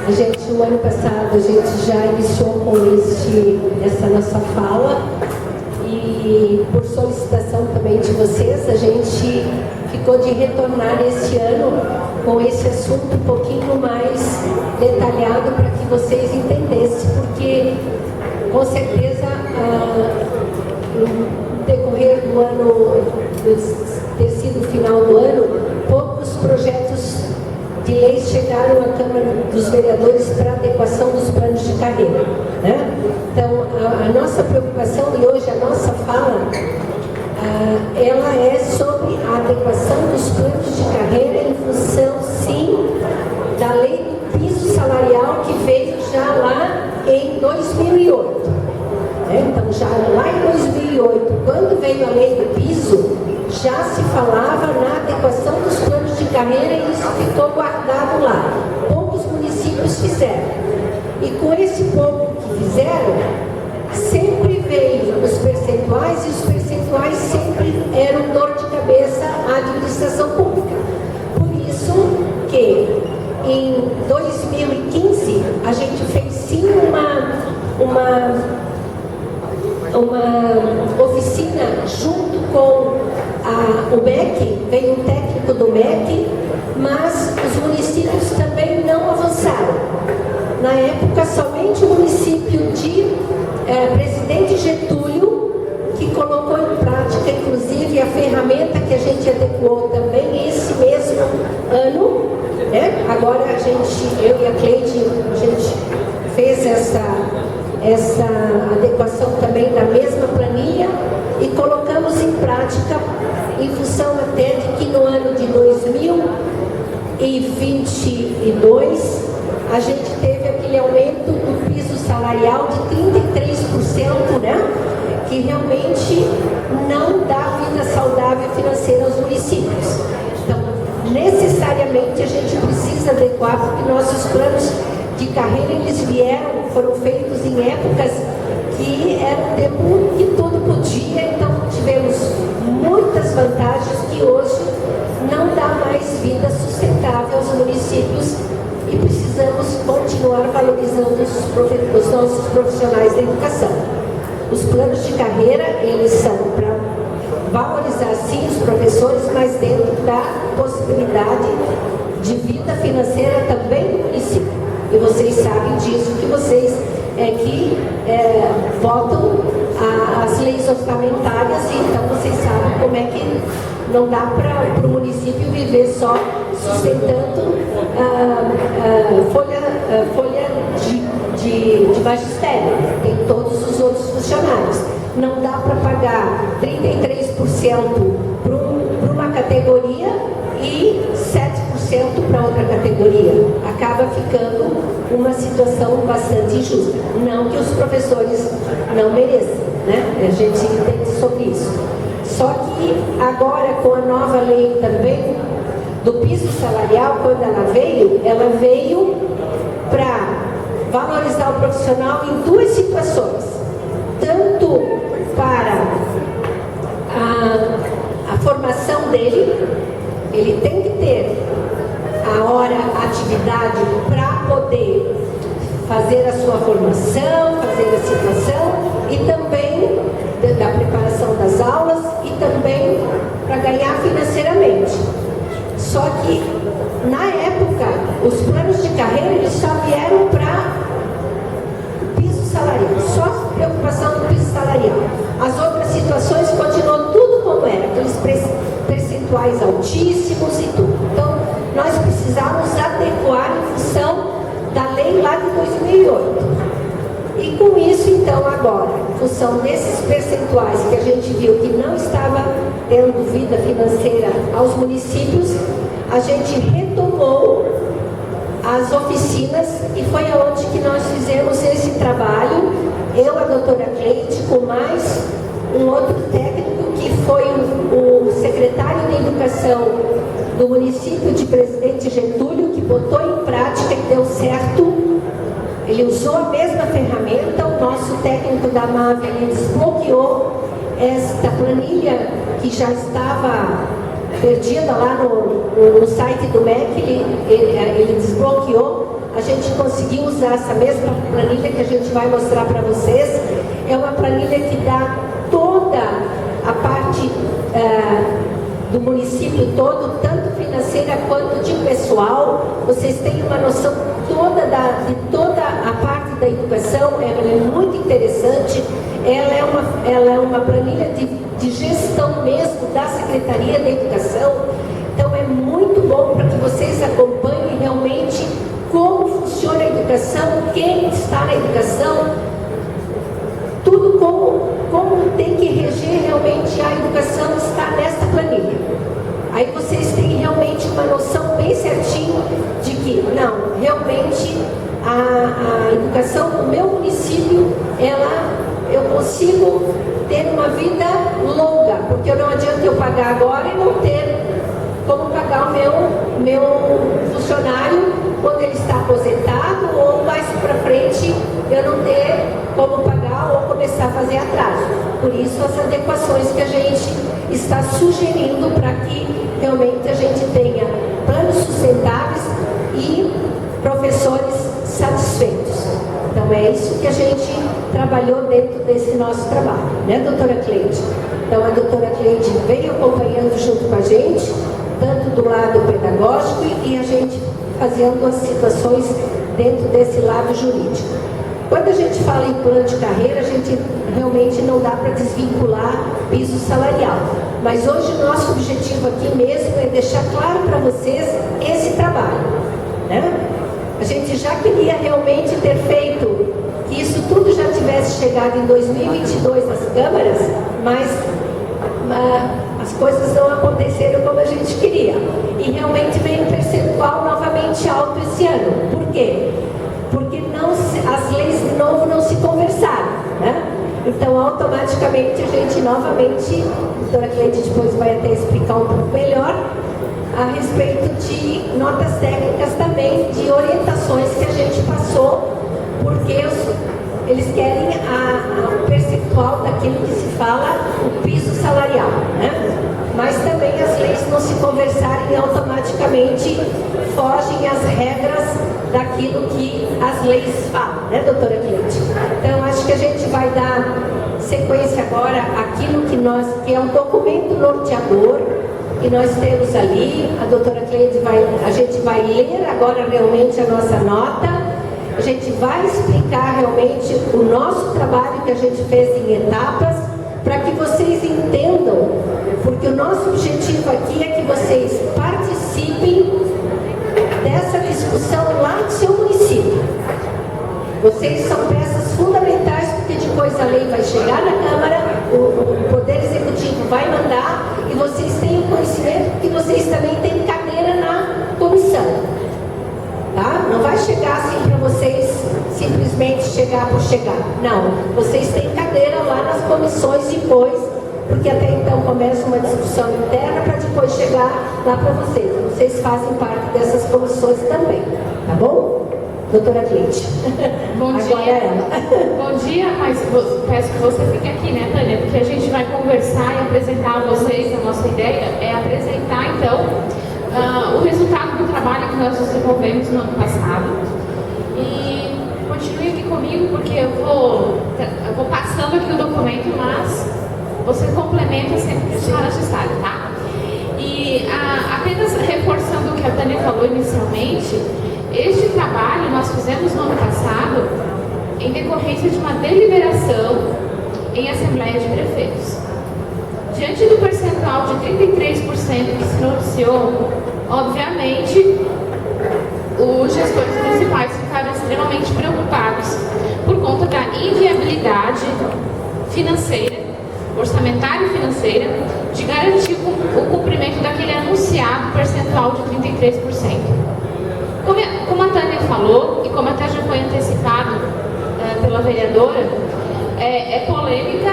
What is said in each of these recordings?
O ano passado a gente já iniciou com essa nossa fala e por solicitação também de vocês, a gente ficou de retornar esse ano com esse assunto um pouquinho mais detalhado para que vocês entendessem, porque com certeza no decorrer do ano, ter sido o final do ano, poucos projetos de leis chegaram à Câmara dos Vereadores para adequação dos planos de carreira, né? Então, a nossa preocupação e hoje a nossa fala, ela é sobre a adequação dos planos de carreira em função, sim, da lei do piso salarial que veio já lá em 2008. Então, já lá em 2008, quando veio a lei do piso, já se falava na adequação dos planos de carreira e isso ficou guardado lá. Poucos municípios fizeram. E com esse pouco que fizeram, sempre veio os percentuais e os percentuais sempre eram dor de cabeça à administração pública. Por isso que em 2015 a gente fez sim uma oficina junto com o MEC, veio um técnico do MEC, mas os municípios também não avançaram. Na época, somente o município de Presidente Getúlio, que colocou em prática, inclusive, a ferramenta que a gente adequou também esse mesmo ano, né? Agora eu e a Cleide, a gente fez essa adequação também na mesma planilha e colocamos em prática em função até de que no ano de 2022 a gente teve aquele aumento do piso salarial de 33%, né? Que realmente não dá vida saudável financeira aos municípios. Então, necessariamente a gente precisa adequar, porque nossos planos de carreira eles foram feitos em épocas que era um tempo que tudo podia, então tivemos muitas vantagens que hoje não dá mais vida sustentável aos municípios e precisamos continuar valorizando os nossos profissionais da educação. Os planos de carreira, eles são para valorizar sim os professores, mas dentro da possibilidade de vida financeira também do município. E vocês sabem disso, que vocês votam as leis orçamentárias, e então vocês sabem como é que não dá para o município viver só sustentando folha de magistério. Tem todos os outros funcionários. Não dá para pagar 33% para uma categoria e 7% para outra categoria. Acaba ficando uma situação bastante injusta. Não que os professores não mereçam, né? A gente entende sobre isso. Só que agora, com a nova lei também do piso salarial, quando ela veio para valorizar o profissional em duas situações. Tanto para a formação dele, ele tem que ter a atividade para poder fazer a sua formação, fazer a situação e também da preparação das aulas e também para ganhar financeiramente. Só que na época os planos de carreira eles só vieram para o piso salarial, só preocupação do piso salarial. As outras situações continuam tudo como era, aqueles percentuais altíssimos e tudo. Então nós precisamos adequar em função da lei lá de 2008. E com isso, então, agora, em função desses percentuais que a gente viu que não estava tendo vida financeira aos municípios, a gente retomou as oficinas e foi aonde que nós fizemos esse trabalho, eu, a doutora Cleide, com mais um outro técnico que foi o secretário de Educação do município de Presidente Getúlio, que botou em prática e deu certo. Ele usou a mesma ferramenta, o nosso técnico da MAV, ele desbloqueou esta planilha que já estava perdida lá no site do MEC, ele desbloqueou a gente conseguiu usar essa mesma planilha que a gente vai mostrar para vocês. É uma planilha que dá toda a parte do município todo, tanto financeira quanto de pessoal. Vocês têm uma noção de toda a parte da educação. Ela é muito interessante. Ela é uma planilha de gestão mesmo da Secretaria da Educação. Então é muito bom para que vocês acompanhem realmente como funciona a educação, quem está na educação, tudo como tem que reger realmente a educação está nesta planilha. Aí vocês têm realmente uma noção bem certinho de que, não, realmente a educação do meu município, eu consigo ter uma vida longa, porque não adianta eu pagar agora e não ter como pagar o meu funcionário quando ele está aposentado, ou mais para frente eu não ter como pagar ou começar a fazer atraso. Por isso as adequações que a gente está sugerindo para que realmente a gente tenha planos sustentáveis e professores satisfeitos. Então é isso que a gente trabalhou dentro desse nosso trabalho, né, doutora Cleide? Então a doutora Cleide veio acompanhando junto com a gente, tanto do lado pedagógico e a gente fazendo as situações dentro desse lado jurídico. Quando a gente fala em plano de carreira, a gente realmente não dá para desvincular piso salarial. Mas hoje o nosso objetivo aqui mesmo é deixar claro para vocês esse trabalho, né? A gente já queria realmente ter feito que isso tudo já tivesse chegado em 2022 nas câmaras, mas as coisas não aconteceram como a gente queria. E realmente veio um percentual novamente alto esse ano. Por quê? Porque as leis de novo não se conversaram, né? Então automaticamente a gente novamente, a doutora Cleide depois vai até explicar um pouco melhor a respeito de notas técnicas também, de orientações que a gente passou, porque eles querem o percentual daquilo que se fala, o piso salarial, né? Mas também as leis não se conversarem e automaticamente fogem as regras daquilo que as leis falam, né, doutora Cleide? Então acho que a gente vai dar sequência agora àquilo que é um documento norteador que nós temos ali. A doutora Cleide a gente vai ler agora realmente a nossa nota. A gente vai explicar realmente o nosso trabalho que a gente fez em etapas, para que vocês entendam, porque o nosso objetivo aqui é que vocês participem dessa discussão lá no seu município. Vocês são peças fundamentais, porque depois a lei vai chegar na Câmara, o Poder Executivo vai mandar, e vocês têm o conhecimento que vocês também têm cadeira na comissão. Tá? Não vai chegar assim para vocês simplesmente chegar por chegar. Não, vocês têm cadeira lá nas comissões depois, porque até então começa uma discussão interna para depois chegar lá para vocês. Vocês fazem parte dessas comissões também, tá bom? Doutora Cleide. Bom dia. Agora é ela. Bom dia, mas peço que você fique aqui, né, Tânia? Porque a gente vai conversar e apresentar a vocês, a nossa ideia é apresentar, então, o resultado do trabalho que nós desenvolvemos no ano passado. E continue aqui comigo, porque eu vou passando aqui o documento, mas você complementa sempre que a senhora necessário, tá? E apenas reforçando o que a Tânia falou inicialmente, este trabalho nós fizemos no ano passado em decorrência de uma deliberação em Assembleia de Prefeitos. Diante do percentual de 33% que se noticiou, obviamente, os gestores municipais ficaram extremamente preocupados por conta da inviabilidade financeira, orçamentária e financeira, de garantir o cumprimento daquele anunciado percentual de 33%. Como a Tânia falou, e como até já foi antecipado pela vereadora, é polêmica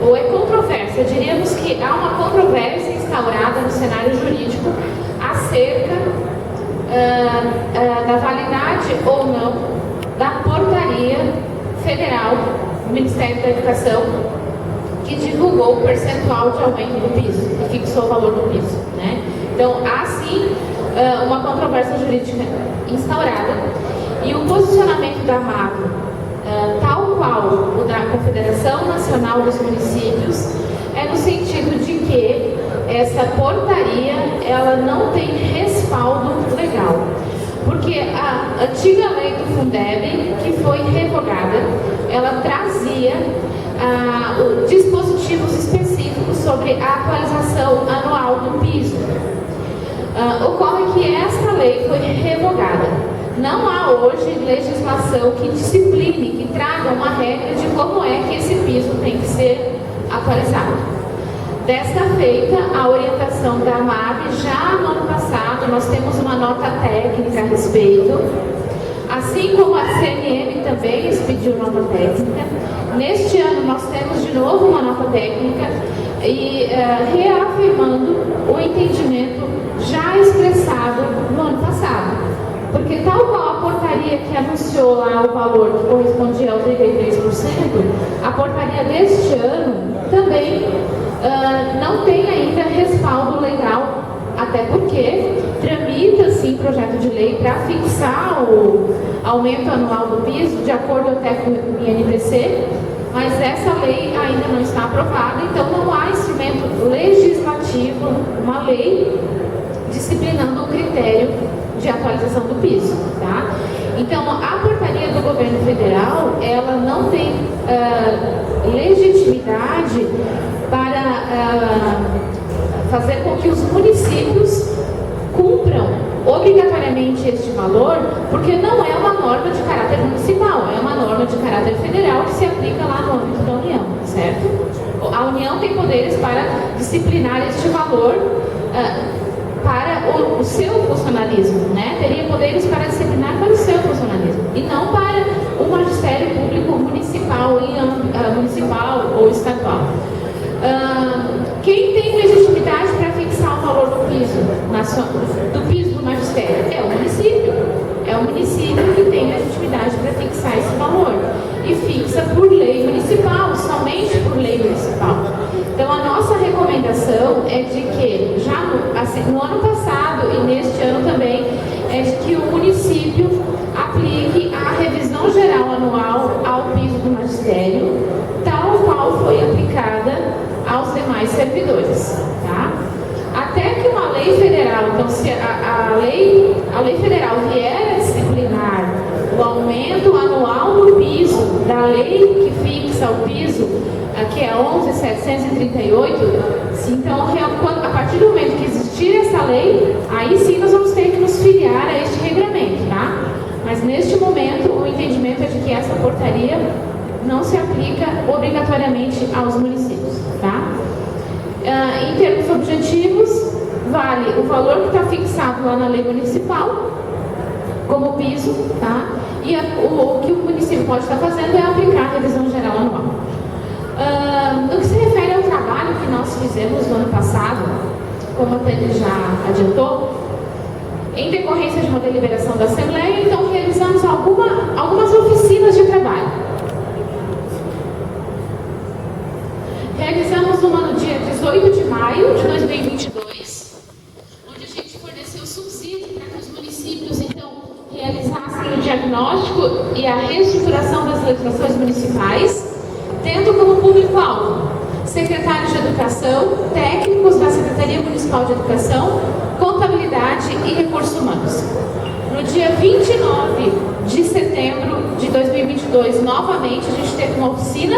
ou é controvérsia. Diríamos que há uma controvérsia instaurada no cenário jurídico acerca da validade ou não da portaria federal do Ministério da Educação, que divulgou o percentual de aumento do piso, que fixou o valor do piso, né? Então, há sim uma controvérsia jurídica instaurada, E o posicionamento da MAB, tal qual o da Confederação Nacional dos Municípios, é no sentido de que essa portaria ela não tem respaldo legal. Porque a antiga lei do Fundeb, que foi revogada, ela trazia dispositivos específicos sobre a atualização anual do piso. Ocorre que esta lei foi revogada. Não há hoje legislação que discipline, que traga uma regra de como é que esse piso tem que ser atualizado. Desta feita, a orientação da MAB, já no ano passado, nós temos uma nota técnica a respeito, assim como a CNM também expediu nota técnica. Neste ano, nós temos de novo uma nota técnica e reafirmando o entendimento já expressado no ano passado. Porque tal qual a portaria que anunciou lá o valor que correspondia ao 33%, a portaria deste ano também não tem ainda respaldo legal, até porque tramita-se projeto de lei para fixar o aumento anual do piso, de acordo até com o INPC, mas essa lei ainda não está aprovada, então não há instrumento legislativo, uma lei disciplinando o critério de atualização do piso, tá? Então, a portaria do governo federal, ela não tem legitimidade para fazer com que os municípios cumpram obrigatoriamente este valor, porque não é uma norma de caráter municipal, é uma norma de caráter federal que se aplica lá no âmbito da União, certo? A União tem poderes para disciplinar este valor para o seu funcionalismo, né? Teria poderes para disciplinar para o seu funcionalismo e não para o magistério público municipal, municipal ou estadual. Quem tem legitimidade para fixar o valor do piso do magistério? É o município. É o município que tem legitimidade para fixar esse valor. E fixa por lei municipal, somente por lei municipal. Então, a nossa recomendação é de que, já no ano passado e neste ano também, é de que o município aplique a revisão geral anual ao piso do magistério, tal qual foi aplicada aos demais servidores, tá? Até que uma lei federal, então se a lei federal vier a disciplinar o aumento anual do piso da lei que fixa o piso, que é 11.738, então a partir do momento que existir essa lei, aí sim nós vamos ter que nos filiar a este regramento, tá? Mas neste momento o entendimento é de que essa portaria não se aplica obrigatoriamente aos municípios, tá? Em termos objetivos, vale o valor que está fixado lá na lei municipal como piso, tá? E o que o município pode estar fazendo é aplicar a revisão geral anual. No que se refere ao trabalho que nós fizemos no ano passado, como a Tânia já adiantou, em decorrência de uma deliberação da Assembleia, então realizamos algumas oficinas de trabalho. Realizamos uma no dia 18 de maio de 2022, onde a gente forneceu subsídio para que os municípios, então, realizassem o diagnóstico e a reestruturação das legislações municipais, tendo como público-alvo secretários de educação, técnicos da Secretaria Municipal de Educação, contabilidade e recursos humanos. No dia 29 de setembro de 2022, novamente, a gente teve uma oficina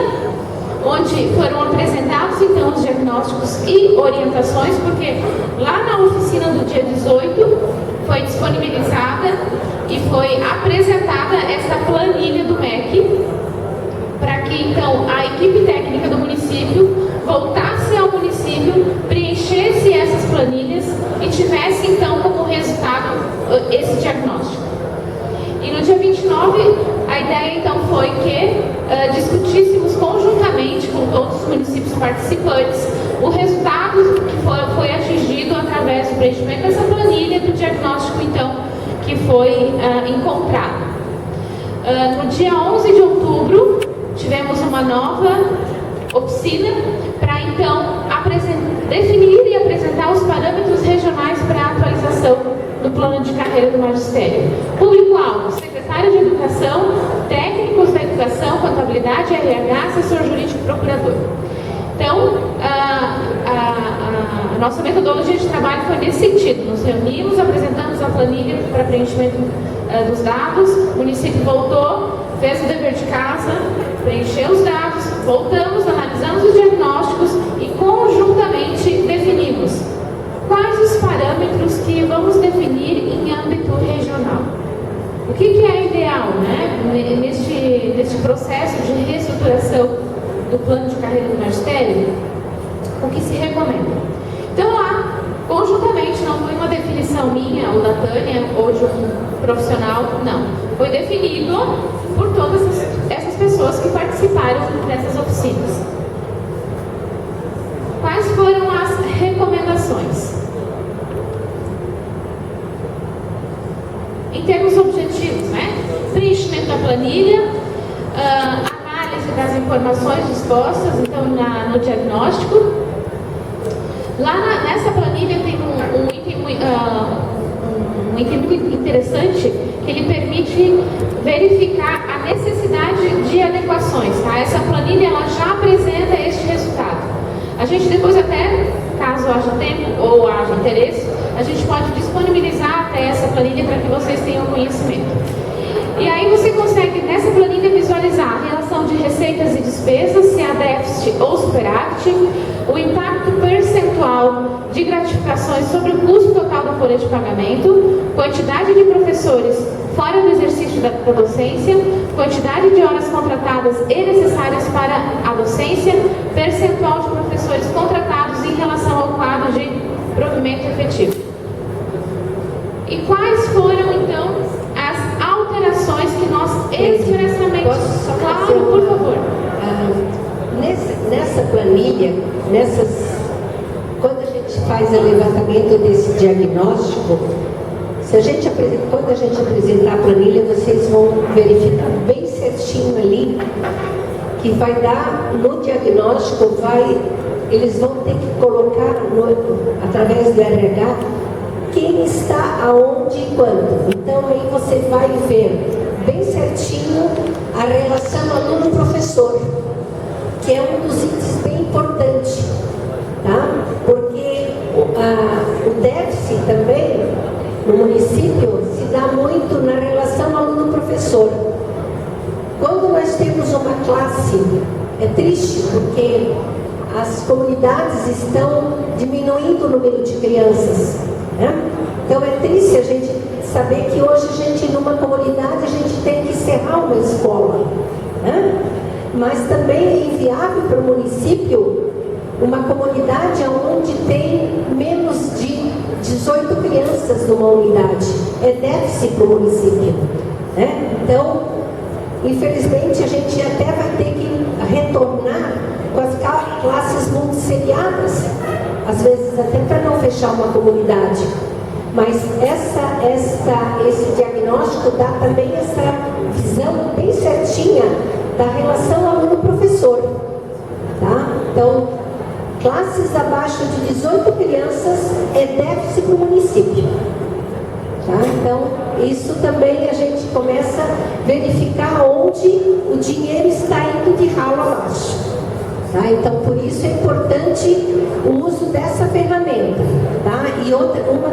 onde foram apresentados então os diagnósticos e orientações, porque lá na oficina do dia 18 foi disponibilizada e foi apresentada essa planilha do MEC, para que então a equipe técnica do município voltasse ao município, preenchesse essas planilhas e tivesse então como resultado esse diagnóstico. E no dia 29, a ideia então foi que discutíssemos conjuntamente com todos os municípios participantes o resultado que foi atingido através do preenchimento dessa planilha, do diagnóstico então que foi encontrado. No dia 11 de outubro, tivemos uma nova oficina para então definir e apresentar os parâmetros regionais para a atualização do plano de carreira do magistério. Público-alvo: secretário de educação, técnicos da educação, contabilidade, RH, assessor jurídico e procurador. Então, a nossa metodologia de trabalho foi nesse sentido. Nos reunimos, apresentamos a planilha para preenchimento dos dados, o município voltou, fez o dever de casa, preencheu os dados, voltamos, analisamos os diagnósticos e conjuntamente definimos quais os parâmetros que vamos definir em âmbito regional. O que é ideal, né, neste processo de reestruturação do plano de carreira do magistério? O que se recomenda? Então, lá, conjuntamente, não foi uma definição minha ou da Tânia ou de um profissional, não. Foi definido por todas essas pessoas que participaram dessas oficinas. Quais foram as recomendações? Em termos objetivos, né? Preenchimento da planilha, análise das informações dispostas, então, no diagnóstico. Lá nessa planilha tem um item muito interessante, que ele permite verificar a necessidade de adequações. Tá? Essa planilha ela já apresenta este resultado. A gente depois até, caso haja tempo ou haja interesse, a gente pode disponibilizar até essa planilha para que vocês tenham conhecimento. E aí você consegue nessa planilha visualizar a relação de receitas e despesas, se há déficit ou superávit, o impacto percentual de gratificações sobre o custo total da folha de pagamento, quantidade de professores fora do exercício da docência, quantidade de horas contratadas e necessárias para a docência, percentual de professores contratados em relação ao quadro de provimento efetivo. E quais foram, então, as alterações que nós expressamente... Posso só claro, fazer por favor. Nessa planilha, quando a gente faz o levantamento desse diagnóstico, quando a gente apresentar a planilha, vocês vão verificar bem certinho ali, que vai dar no diagnóstico, eles vão ter que colocar através do RH quem está aonde e quando. Então aí você vai ver bem certinho a relação aluno-professor, que é um dos itens bem importantes, tá? Porque o déficit também no município se dá muito na relação aluno-professor. Quando nós temos uma classe, é triste porque as comunidades estão diminuindo o número de crianças, né? Então é triste a gente saber que hoje a gente, numa comunidade, a gente tem que encerrar uma escola, né? Mas também é inviável para o município uma comunidade onde tem menos de 18 crianças numa unidade. É déficit para o município, né? Então, infelizmente, a gente até vai ter que retornar com as classes multisseriadas, às vezes até para não fechar uma comunidade. Mas esse diagnóstico dá também essa visão bem certinha da relação aluno-professor, tá? Então, classes abaixo de 18 crianças é déficit para o município, tá? Então, isso também a gente começa a verificar onde o dinheiro está indo de ralo abaixo, tá? Então, por isso é importante o uso dessa ferramenta, tá? E uma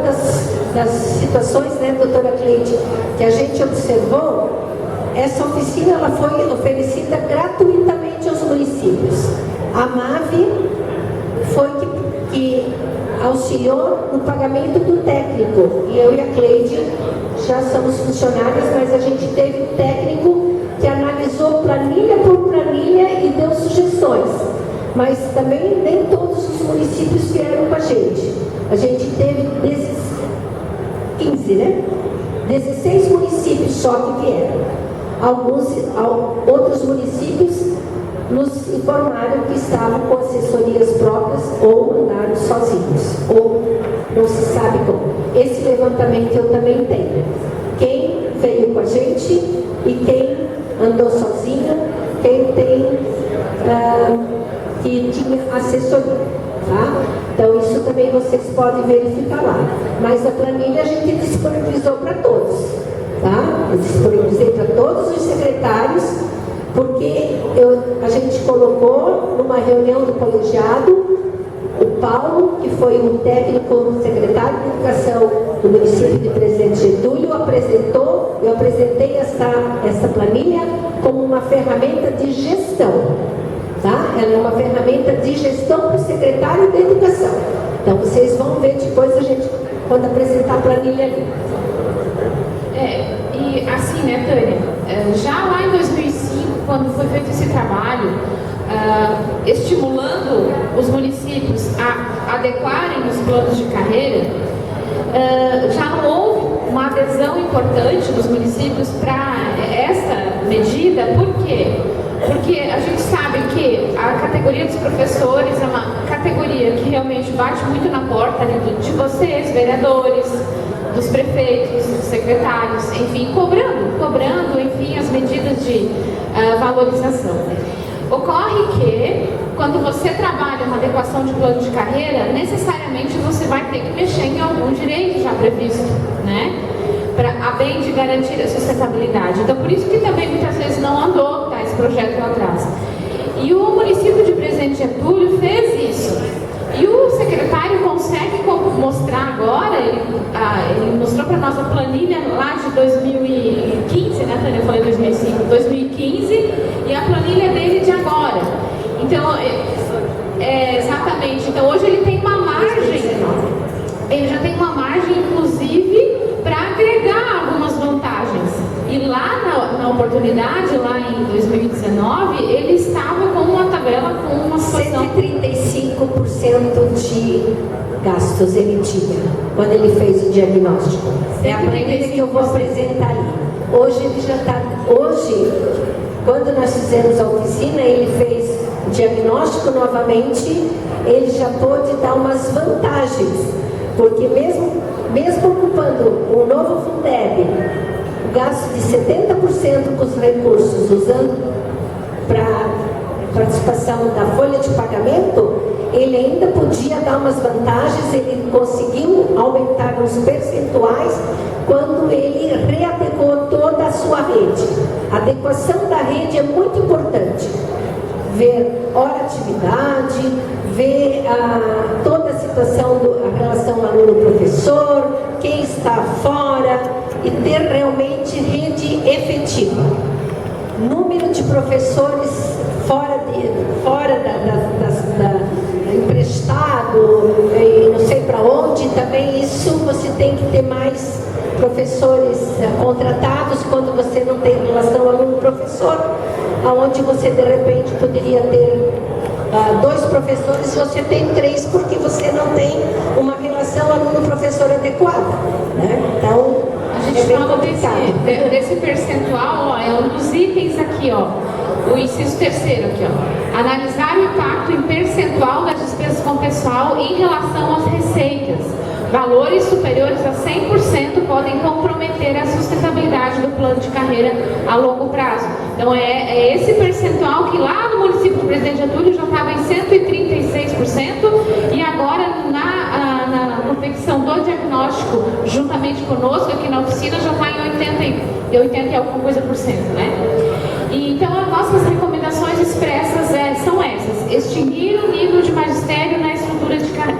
das situações, né, doutora Cleide, que a gente observou, essa oficina ela foi oferecida gratuitamente aos municípios. A MAVE foi que auxiliou no pagamento do técnico. E eu e a Cleide já somos funcionárias, mas a gente teve um técnico que analisou planilha por planilha e deu sugestões. Mas também nem todos os municípios vieram com a gente. A gente teve 15, né? 16 municípios só que vieram. Outros municípios nos informaram que estavam com assessorias próprias ou andaram sozinhos, ou não se sabe como. Esse levantamento eu também tenho. Quem veio com a gente e quem andou sozinho, quem tem que tinha assessoria, tá? Então isso também vocês podem verificar lá. Mas a planilha a gente disponibilizou para todos, tá? Eu disponibilizei para todos os secretários, porque a gente colocou numa reunião do colegiado, o Paulo, que foi um técnico secretário de Educação do município de Presidente Getúlio, apresentou, eu apresentei essa planilha como uma ferramenta de gestão, tá? Ela é uma ferramenta de gestão para o secretário de Educação. Então vocês vão ver depois quando apresentar a planilha ali. E assim, né, Tânia, já lá em 2005, quando foi feito esse trabalho, estimulando os municípios a adequarem os planos de carreira, já não houve uma adesão importante dos municípios para essa medida. Por quê? Porque a gente sabe que a categoria dos professores é uma categoria que realmente bate muito na porta de vocês, vereadores, dos prefeitos, dos secretários, enfim, cobrando, enfim, as medidas de valorização. Ocorre que, quando você trabalha uma adequação de plano de carreira, necessariamente você vai ter que mexer em algum direito já previsto, né? A bem de garantir a sustentabilidade. Então, por isso que também muitas vezes não andou, tá, esse projeto lá atrás. E o município de Presidente Getúlio fez isso. E o secretário consegue mostrar agora, ele mostrou para nós a planilha lá de 2015, né, Tânia? Eu falei 2005, 2015, e a planilha dele de agora. Então, exatamente. Então, hoje ele tem uma margem, ele já tem uma margem, inclusive, para agregar algumas vantagens. E lá na oportunidade, lá em 2019, ele estava com uma tabela com uma situação... 135% de gastos ele tinha, quando ele fez o diagnóstico. É a planilha que eu vou apresentar ali. Hoje ele já está... Hoje, quando nós fizemos a oficina, ele fez o diagnóstico novamente, ele já pôde dar umas vantagens, porque mesmo ocupando o novo Fundeb, o gasto de 70% com os recursos, usando para participação da folha de pagamento, ele ainda podia dar umas vantagens, ele conseguiu aumentar os percentuais quando ele readequou toda a sua rede. A adequação da rede é muito importante. Ver hora atividade, ver toda a situação, a relação aluno-professor, quem está fora, e ter realmente rede efetiva. Número de professores fora emprestado, e não sei para onde, também isso você tem que ter mais professores contratados quando você não tem relação aluno-professor, aonde você de repente poderia ter 2 professores, você tem 3 porque você não tem uma relação aluno-professor adequada, né? Então, a gente fala desse percentual, ó, é um dos itens aqui, ó, o inciso 3º aqui, ó. Analisar o impacto em percentual das despesas com pessoal em relação às receitas. Valores superiores a 100% podem comprometer a sustentabilidade do plano de carreira a longo prazo. Então, é esse percentual que lá no município de Presidente Getúlio já estava em 136%, e agora na confecção do diagnóstico, juntamente conosco aqui na oficina, já está em 80 e alguma coisa por cento, né? E, então, as nossas recomendações expressas são essas: extinguir o nível de magistério na estrutura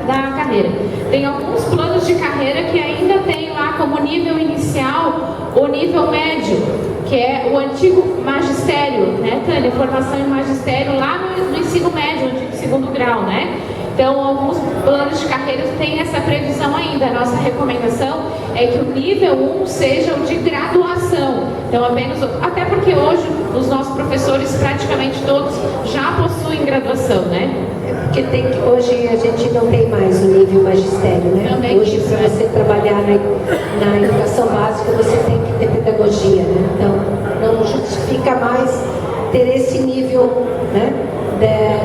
da carreira. Tem alguns planos de carreira que ainda tem lá como nível inicial o nível médio, que é o antigo magistério, né, Tânia? Formação em magistério lá no ensino médio, no antigo 2º grau, né? Então, alguns planos de carreira têm essa previsão ainda. A nossa recomendação é que o nível 1 seja o de graduação. Então, até porque hoje os nossos professores, praticamente todos, já possuem graduação, né? Porque hoje a gente não tem mais o nível magistério, né? Também hoje, para você trabalhar na educação básica, você tem que ter pedagogia, né? Então, não justifica mais ter esse nível, né,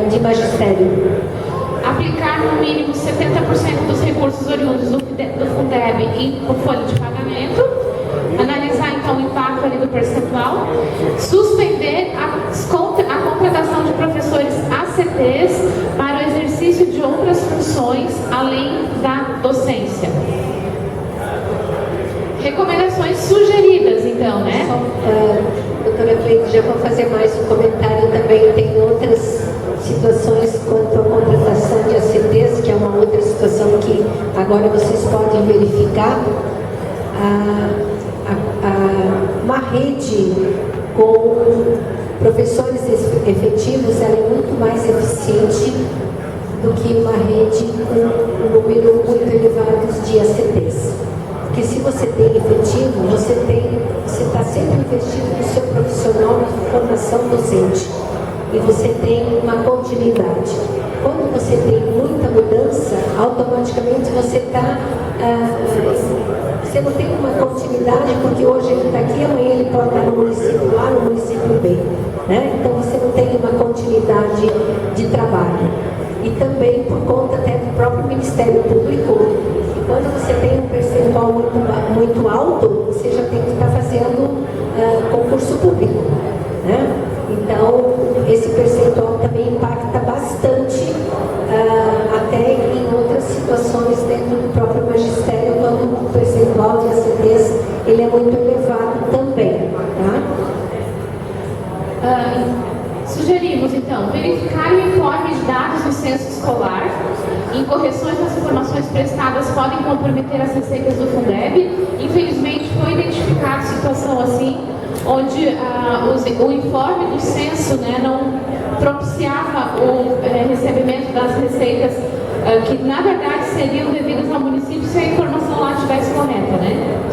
de magistério. Aplicar no mínimo 70% dos recursos oriundos do Fundeb em folha de pagamento. Analisar então o impacto ali do percentual. Suspender a contratação de professores ACTs para o exercício de outras funções além docência. Recomendações sugeridas, então, né? Doutora Cleide, já vou fazer mais um comentário também. Tem outras situações quanto à contratação de ACTs, que é uma outra situação que agora vocês podem verificar. Uma rede com professores efetivos, ela é muito mais eficiente do que uma rede com um número muito elevado de ACTs. Porque se você tem efetivo, você está sempre investindo no seu profissional de formação docente. E você tem uma continuidade. Quando você tem muita mudança, automaticamente você você não tem uma continuidade, porque hoje ele está aqui, amanhã ele pode estar no município A, no município B. Né? Então você não tem uma continuidade de trabalho. E também por conta até do próprio Ministério Público. Quando você tem um percentual muito alto, você já tem que estar fazendo concurso público. Né? Então, esse percentual também impacta bastante, até em outras situações dentro do próprio magistério, quando o percentual de ACTs ele é muito elevado também. Tá? Sugerimos, então, verificar o informe de dados do censo escolar. Incorreções nas informações prestadas podem comprometer as receitas do Fundeb. Infelizmente, foi identificada situação assim, onde o informe do censo, né, não propiciava o recebimento das receitas que, na verdade, seriam devidas ao município se a informação lá estivesse correta, né?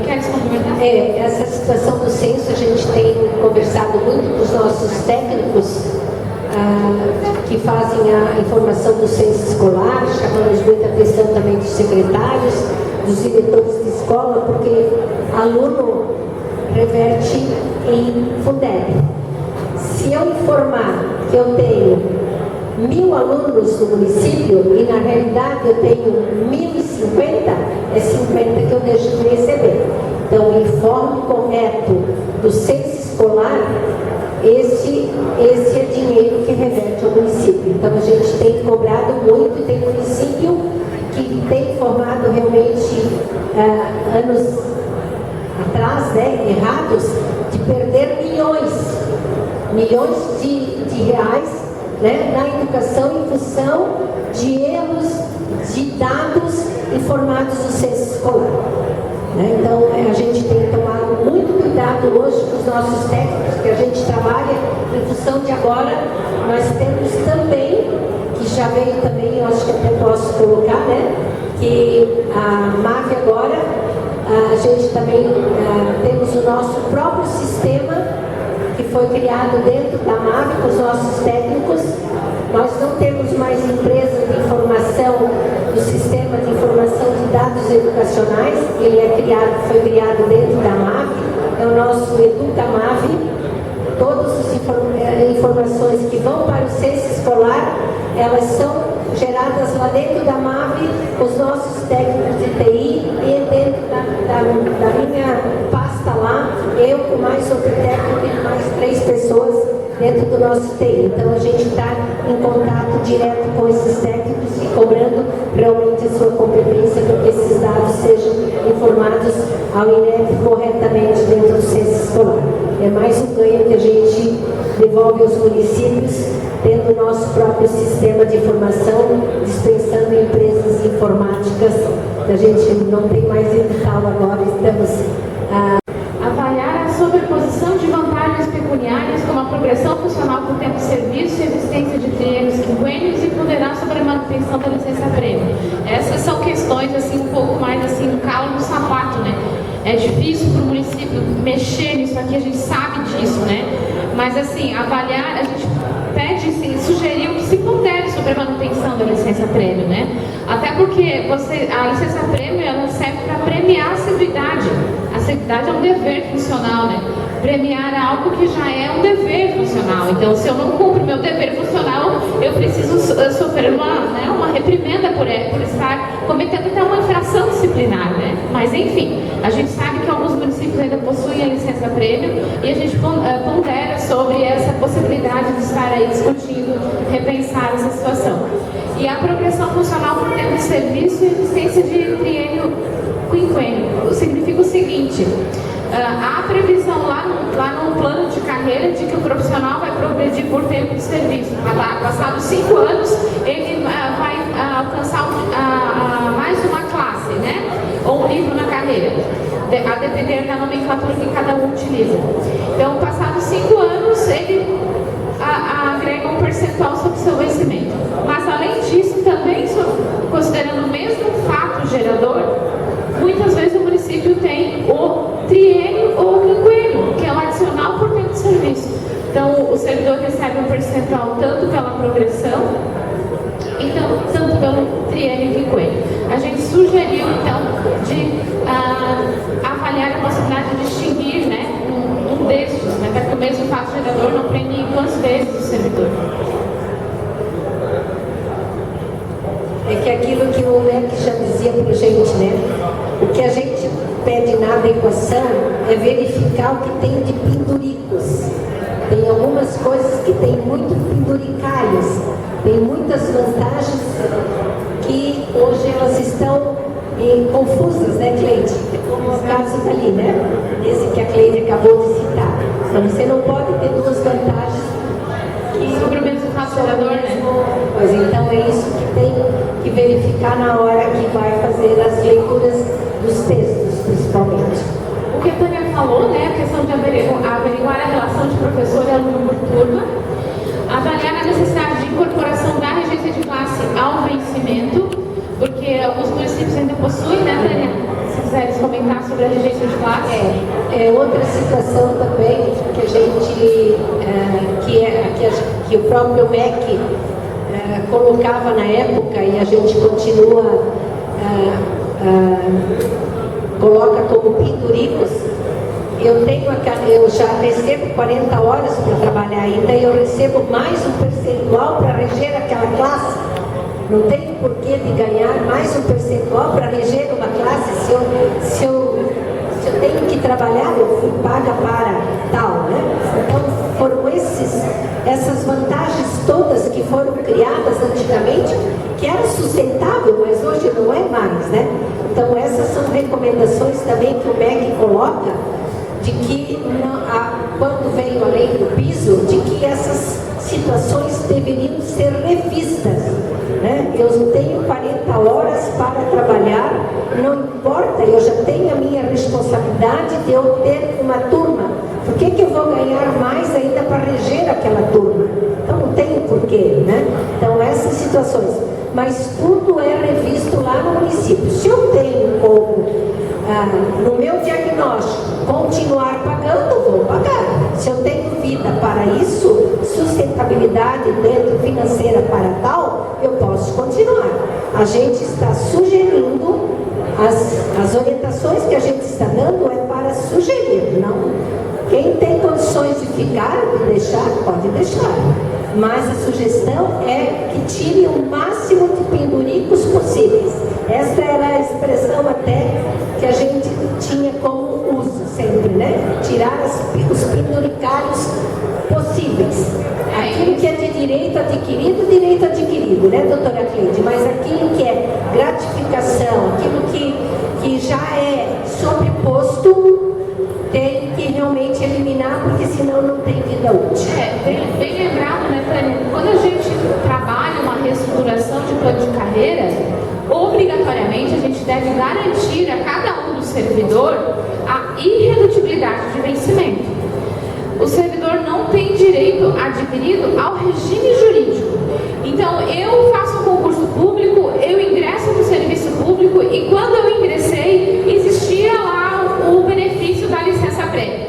Queres complementar? Essa situação do censo, a gente tem conversado muito com os nossos técnicos que fazem a informação do censo escolar, chamamos muita atenção também dos secretários, dos diretores de escola, porque aluno reverte em Fundeb. Se eu informar que eu tenho 1.000 alunos no município e na realidade eu tenho 1.050, é 50 que eu deixo de receber. Então, o informe correto do censo escolar, esse é dinheiro que reverte ao município. Então, a gente tem cobrado muito, e tem município que tem informado realmente anos atrás, né, errados, de perder milhões de reais, né, na educação em função de erros de dados informados do censo escolar. Né? Então, a gente tem tomado muito cuidado hoje com os nossos técnicos, que a gente trabalha em função de agora. Nós temos também, que já veio também, eu acho que até posso colocar, né, que a MAV agora, a gente também temos o nosso próprio sistema que foi criado dentro da MAV com os nossos técnicos. Nós não temos mais empresa de informação do sistema de informação de dados educacionais. Ele foi criado dentro da MAV, é o nosso EducaMAV. Todas as informações que vão para o censo escolar, elas são geradas lá dentro da MAV, os nossos técnicos de TI, e dentro da minha pasta lá, eu com mais outro técnico e mais 3 pessoas dentro do nosso TI. Então a gente está em contato direto com esses técnicos e cobrando realmente a sua competência para que esses dados sejam informados ao INEP corretamente dentro do censo escolar. É mais um ganho que a gente devolve aos municípios, tendo o nosso próprio sistema de informação, dispensando empresas informáticas. A gente não tem mais edital agora, estamos avaliar a sobreposição de vantagens pecuniárias como a progressão funcional por tempo de serviço e existência de triênios, quinquênios e ponderar sobre a manutenção da licença-prêmio. Essas são questões assim um pouco mais assim no calo no sapato, né? É difícil para o município mexer nisso aqui, a gente sabe disso, né? Mas assim, avaliar, a gente pede, sim, sugeriu que se pondere sobre a manutenção da licença-prêmio, né? Até porque a licença-prêmio ela serve para premiar a assiduidade. A assiduidade é um dever funcional, né? Premiar algo que já é um dever funcional. Então, se eu não cumpro meu dever funcional, eu preciso sofrer uma reprimenda por estar cometendo até uma infração disciplinar, né? Mas, enfim, a gente sabe que alguns municípios ainda possuem a licença-prêmio e a gente pondera sobre essa possibilidade de estar aí discutindo, repensar essa situação. E a progressão funcional por tempo de serviço e eficiência de triênio quinquênio significa o seguinte: há previsão lá no plano de carreira de que o profissional vai progredir por tempo de serviço. Passados 5 anos, ele vai alcançar mais uma classe, né? Ou um nível na carreira, a depender da nomenclatura que cada um utiliza. Então, passados 5 anos, ele agrega um percentual sobre o seu vencimento. Mas, além disso, também considerando o mesmo fato gerador, muitas vezes o município tem o triênio ou o quinquênio, que é o adicional por tempo de serviço. Então, o servidor recebe um percentual tanto pela progressão, então, tanto pelo triênio e quinquênio. A gente sugeriu, então, de avaliar a possibilidade de distinguir, né, um destes, né, para que o mesmo fato gerador não premie duas vezes o servidor. É que aquilo que o MEC já dizia para a gente, né? O que a gente pede na adequação é verificar o que tem de penduricos. Tem algumas coisas que tem muito penduricalhos, tem muitas vantagens que hoje elas estão confusas, né, Cleide? Como o caso dali, né? Esse que a Cleide acabou de citar. Então você não pode ter duas vantagens sobre o mesmo fato gerador, né? Pois então é isso que tem que verificar na hora que vai fazer as leituras dos textos, principalmente. O que a Tânia falou, né, a questão de averiguar a relação de professor e aluno por turma, avaliar a necessidade de incorporação da regência de classe ao vencimento, porque alguns municípios ainda possuem, né, Tânia? Se quiseres comentar sobre a regência de classe. É outra situação também que a gente, que o próprio MEC colocava na época e a gente continua, coloca como penduricos. Eu já recebo 40 horas para trabalhar ainda e eu recebo mais um percentual para reger aquela classe. Não tem porquê de ganhar mais um percentual para reger uma classe se eu tenho que trabalhar, eu fui paga para tal, né? Então foram essas vantagens todas que foram criadas antigamente, que era sustentável, mas hoje não é mais, né? Então essas são recomendações também que o MEC coloca, de que quando veio a lei do piso, de que essas situações deveriam ser revistas, né? Eu tenho 40 horas para trabalhar, não importa, eu já tenho a minha responsabilidade de eu ter uma turma. Por que eu vou ganhar mais ainda para reger aquela turma? Então não tem porquê, né? Então essas situações, mas tudo é revisto lá no município. Se eu tenho como no meu diagnóstico continuar pagando, vou pagar. Se eu tenho vida para isso, sustentabilidade dentro financeira para tal, eu posso continuar. A gente está sugerindo, as orientações que a gente está dando é para sugerir, não. Quem tem condições de ficar, de deixar, pode deixar. Mas a sugestão é que tire o máximo de penduricos possíveis. Essa era a expressão até que a gente tinha como uso sempre, né? Tirar os penduricários possíveis. Aquilo que é de direito adquirido, né, doutora Cleide? Mas aquilo que é gratificação, aquilo que já é sobreposto, tem que realmente eliminar, porque senão não tem vida útil. Bem lembrado, né, Tânia? Quando a gente trabalha uma reestruturação de plano de carreira, obrigatoriamente a gente deve garantir a cada um do servidor a irredutibilidade de vencimento. O servidor não tem direito adquirido ao regime jurídico. Então, eu faço um concurso público, eu ingresso no serviço público e quando eu ingressei, existia lá o benefício da licença-prêmio.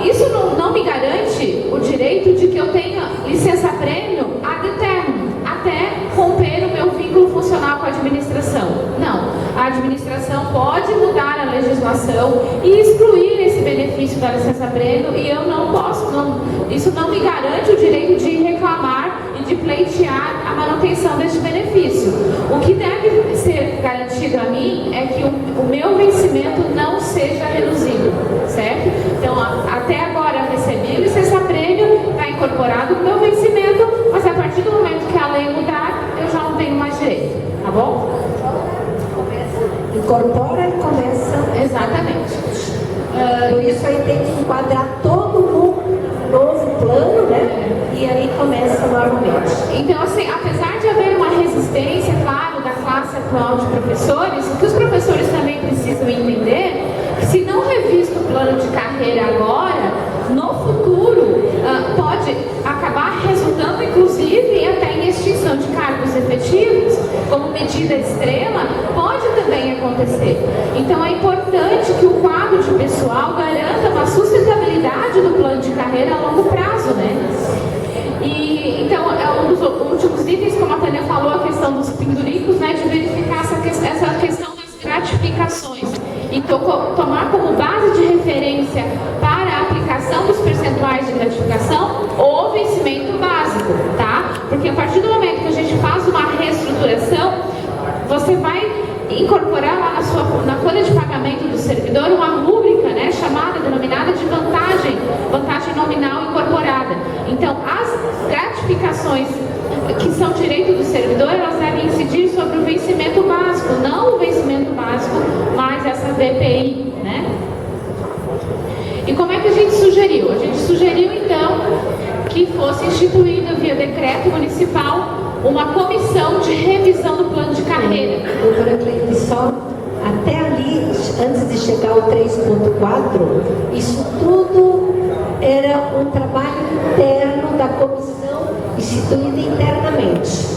Isso não me garante o direito de que eu tenha licença-prêmio ad eterno, até romper o meu vínculo funcional com a administração. Não, a administração pode mudar a legislação e excluir esse benefício da licença-prêmio e eu não posso, isso não me garante o direito de reclamar e de pleitear a manutenção deste benefício. O que deve ser garantido a mim é que o meu vencimento não seja reduzido, certo? Então, até agora eu recebi licença-prêmio, está incorporado no meu vencimento, mas a partir do momento que a lei mudar, eu já não tenho mais direito, tá bom? Incorpora e começa. Exatamente. Por isso aí tem que enquadrar todo no novo plano, né? E aí começa normalmente. Então, assim, apesar de haver uma resistência, claro, da classe atual de professores, o que os professores também precisam entender, que se não revisto o plano de carreira agora, no futuro pode acabar resultando, inclusive, até em extinção de cargos efetivos, como medida extrema, pode também acontecer. Então, é importante que o quadro de pessoal garanta uma sustentabilidade do plano de carreira a longo prazo, né? E, então, é um dos últimos itens, como a Tânia falou, a questão dos penduricos, né, de verificar essa questão das gratificações e tomar como base de referência para a aplicação dos percentuais de gratificação o vencimento básico, tá? Porque a partir do momento que a gente faz uma reestruturação, você vai incorporar lá na folha de pagamento do servidor uma rúbrica, né, denominada de vantagem nominal incorporada. Então, as gratificações que são direito do servidor, elas devem incidir sobre o vencimento básico, não o vencimento básico, mas essa VPI, né? E como é que a gente sugeriu? A gente sugeriu, então, que fosse instituída via decreto municipal uma comissão de revisão do plano de carreira. Doutora Cleide, só até ali, antes de chegar ao 3.4, isso tudo era um trabalho interno da comissão instituída internamente,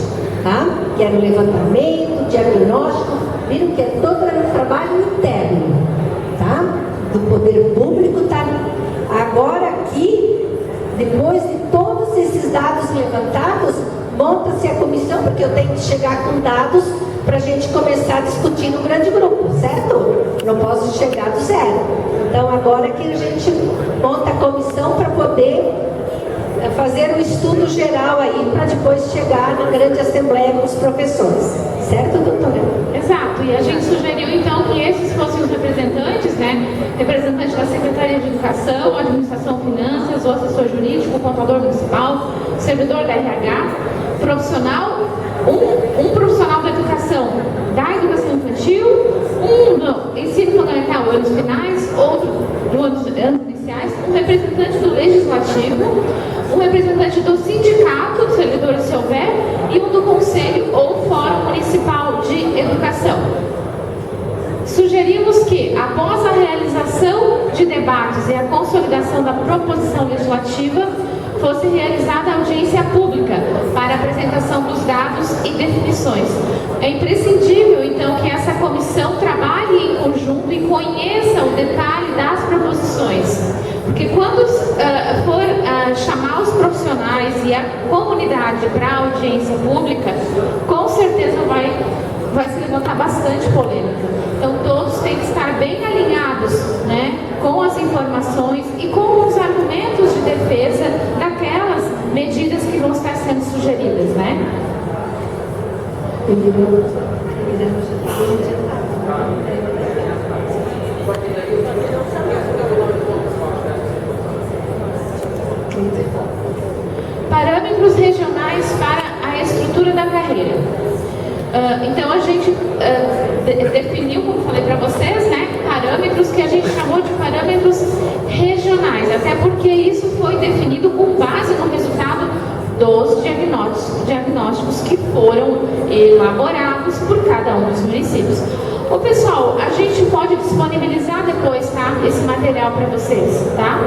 tá? Que era o levantamento, diagnóstico, viram que era um trabalho interno, tá? Do poder público, tá? Agora aqui, depois de todos esses dados levantados, monta-se a comissão, porque eu tenho que chegar com dados para a gente começar a discutir no grande grupo, certo? Não posso chegar do zero. Então agora que a gente monta a comissão para poder fazer um estudo geral aí, para depois chegar na grande assembleia com os professores. Certo, doutora? Exato. E a gente sugeriu, então, que esses fossem os representantes, né? Representante da Secretaria de Educação, Administração, Finanças, o assessor jurídico, o contador municipal, o servidor da RH, profissional, um profissional da educação infantil, um do ensino fundamental, anos finais, outro do anos iniciais, um representante do legislativo, um representante do sindicato de servidores, se houver, e um do conselho ou fórum municipal de educação. Sugerimos que, após a realização de debates e a consolidação da proposição legislativa, fosse realizada a audiência pública para apresentação dos dados e definições. É imprescindível, então, que essa comissão trabalhe em conjunto e conheça o detalhe das proposições. Porque quando for chamar os profissionais e a comunidade para a audiência pública, com certeza vai se levantar bastante polêmica. Então, todos têm que estar bem alinhados, né, com as informações e com os argumentos de defesa daquelas medidas que vão estar sendo sugeridas, né? Parâmetros regionais para a estrutura da carreira. Então a gente definiu, como falei para vocês, né, parâmetros que a gente chamou de parâmetros regionais, até porque isso foi definido com base no resultado dos diagnósticos que foram elaborados por cada um dos municípios. Ô pessoal, a gente pode disponibilizar depois, tá, esse material para vocês, tá?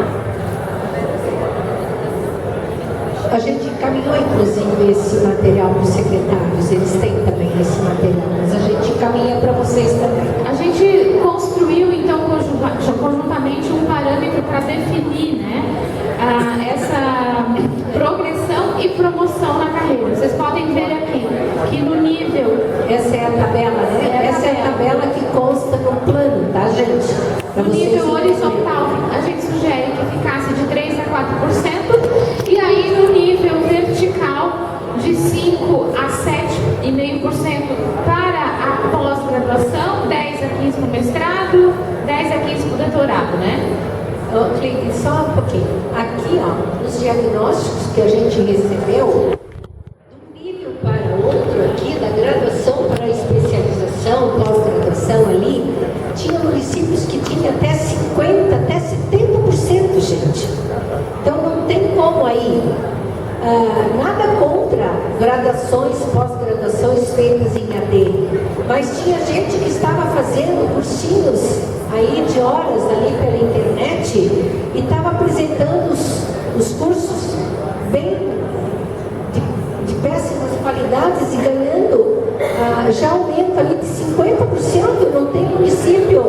A gente encaminhou, inclusive, esse material para os secretários, eles têm também esse material, mas a gente encaminha para vocês também. A gente construiu, então, conjuntamente um parâmetro para definir, né, essa progressão e promoção na carreira. Vocês podem ver aqui, que no nível... Essa é a tabela, né? Essa é a tabela que consta no plano, tá, gente? No nível horizontal, a gente sugere que ficasse de 3% a 4%, e aí no nível vertical, Cleide, só um pouquinho. Aqui, ó, os diagnósticos que a gente recebeu, de um nível para outro aqui, da graduação para a especialização, pós-graduação ali, tinha municípios que tinham até 50%, até 70%, gente. Então não tem como aí. Nada contra graduações, pós-graduações feitas em AD, mas tinha gente que estava fazendo cursinhos aí de horas ali pela internet e estava apresentando os cursos bem de péssimas qualidades e ganhando já aumento ali de 50%. Não tem município,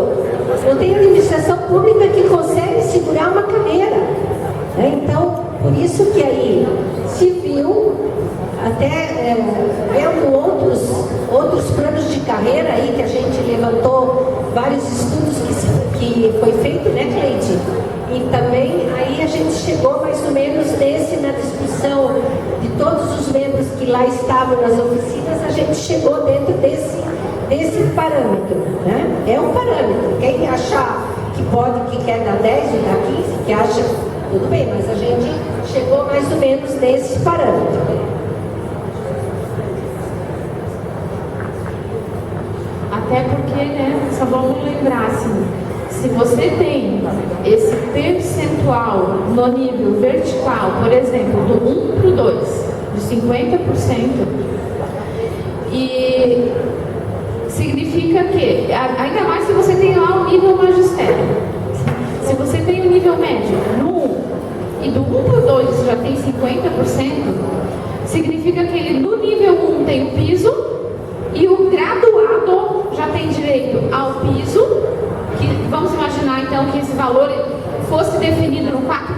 não tem administração pública que consegue segurar uma cadeira, né? Então, por isso que aí se viu, até vendo outros planos de carreira aí, que a gente levantou vários estudos que foi feito, né, Cleide? E também aí a gente chegou mais ou menos na discussão de todos os membros que lá estavam nas oficinas, a gente chegou dentro desse parâmetro, né? É um parâmetro. Quem achar que pode, que quer dar 10 ou dar 15, que acha, tudo bem, mas a gente chegou mais ou menos nesse parâmetro. Até porque, né, só vamos lembrar assim, se você tem esse percentual no nível vertical, por exemplo, do 1 para o 2, de 50%, e significa que, ainda mais se você tem lá o nível magistério, se você tem o nível médio no 1 e do 1 para o 2 já tem 50%, significa que ele no nível 1 tem o piso e o graduado já tem direito ao piso, que vamos imaginar então que esse valor fosse definido no 4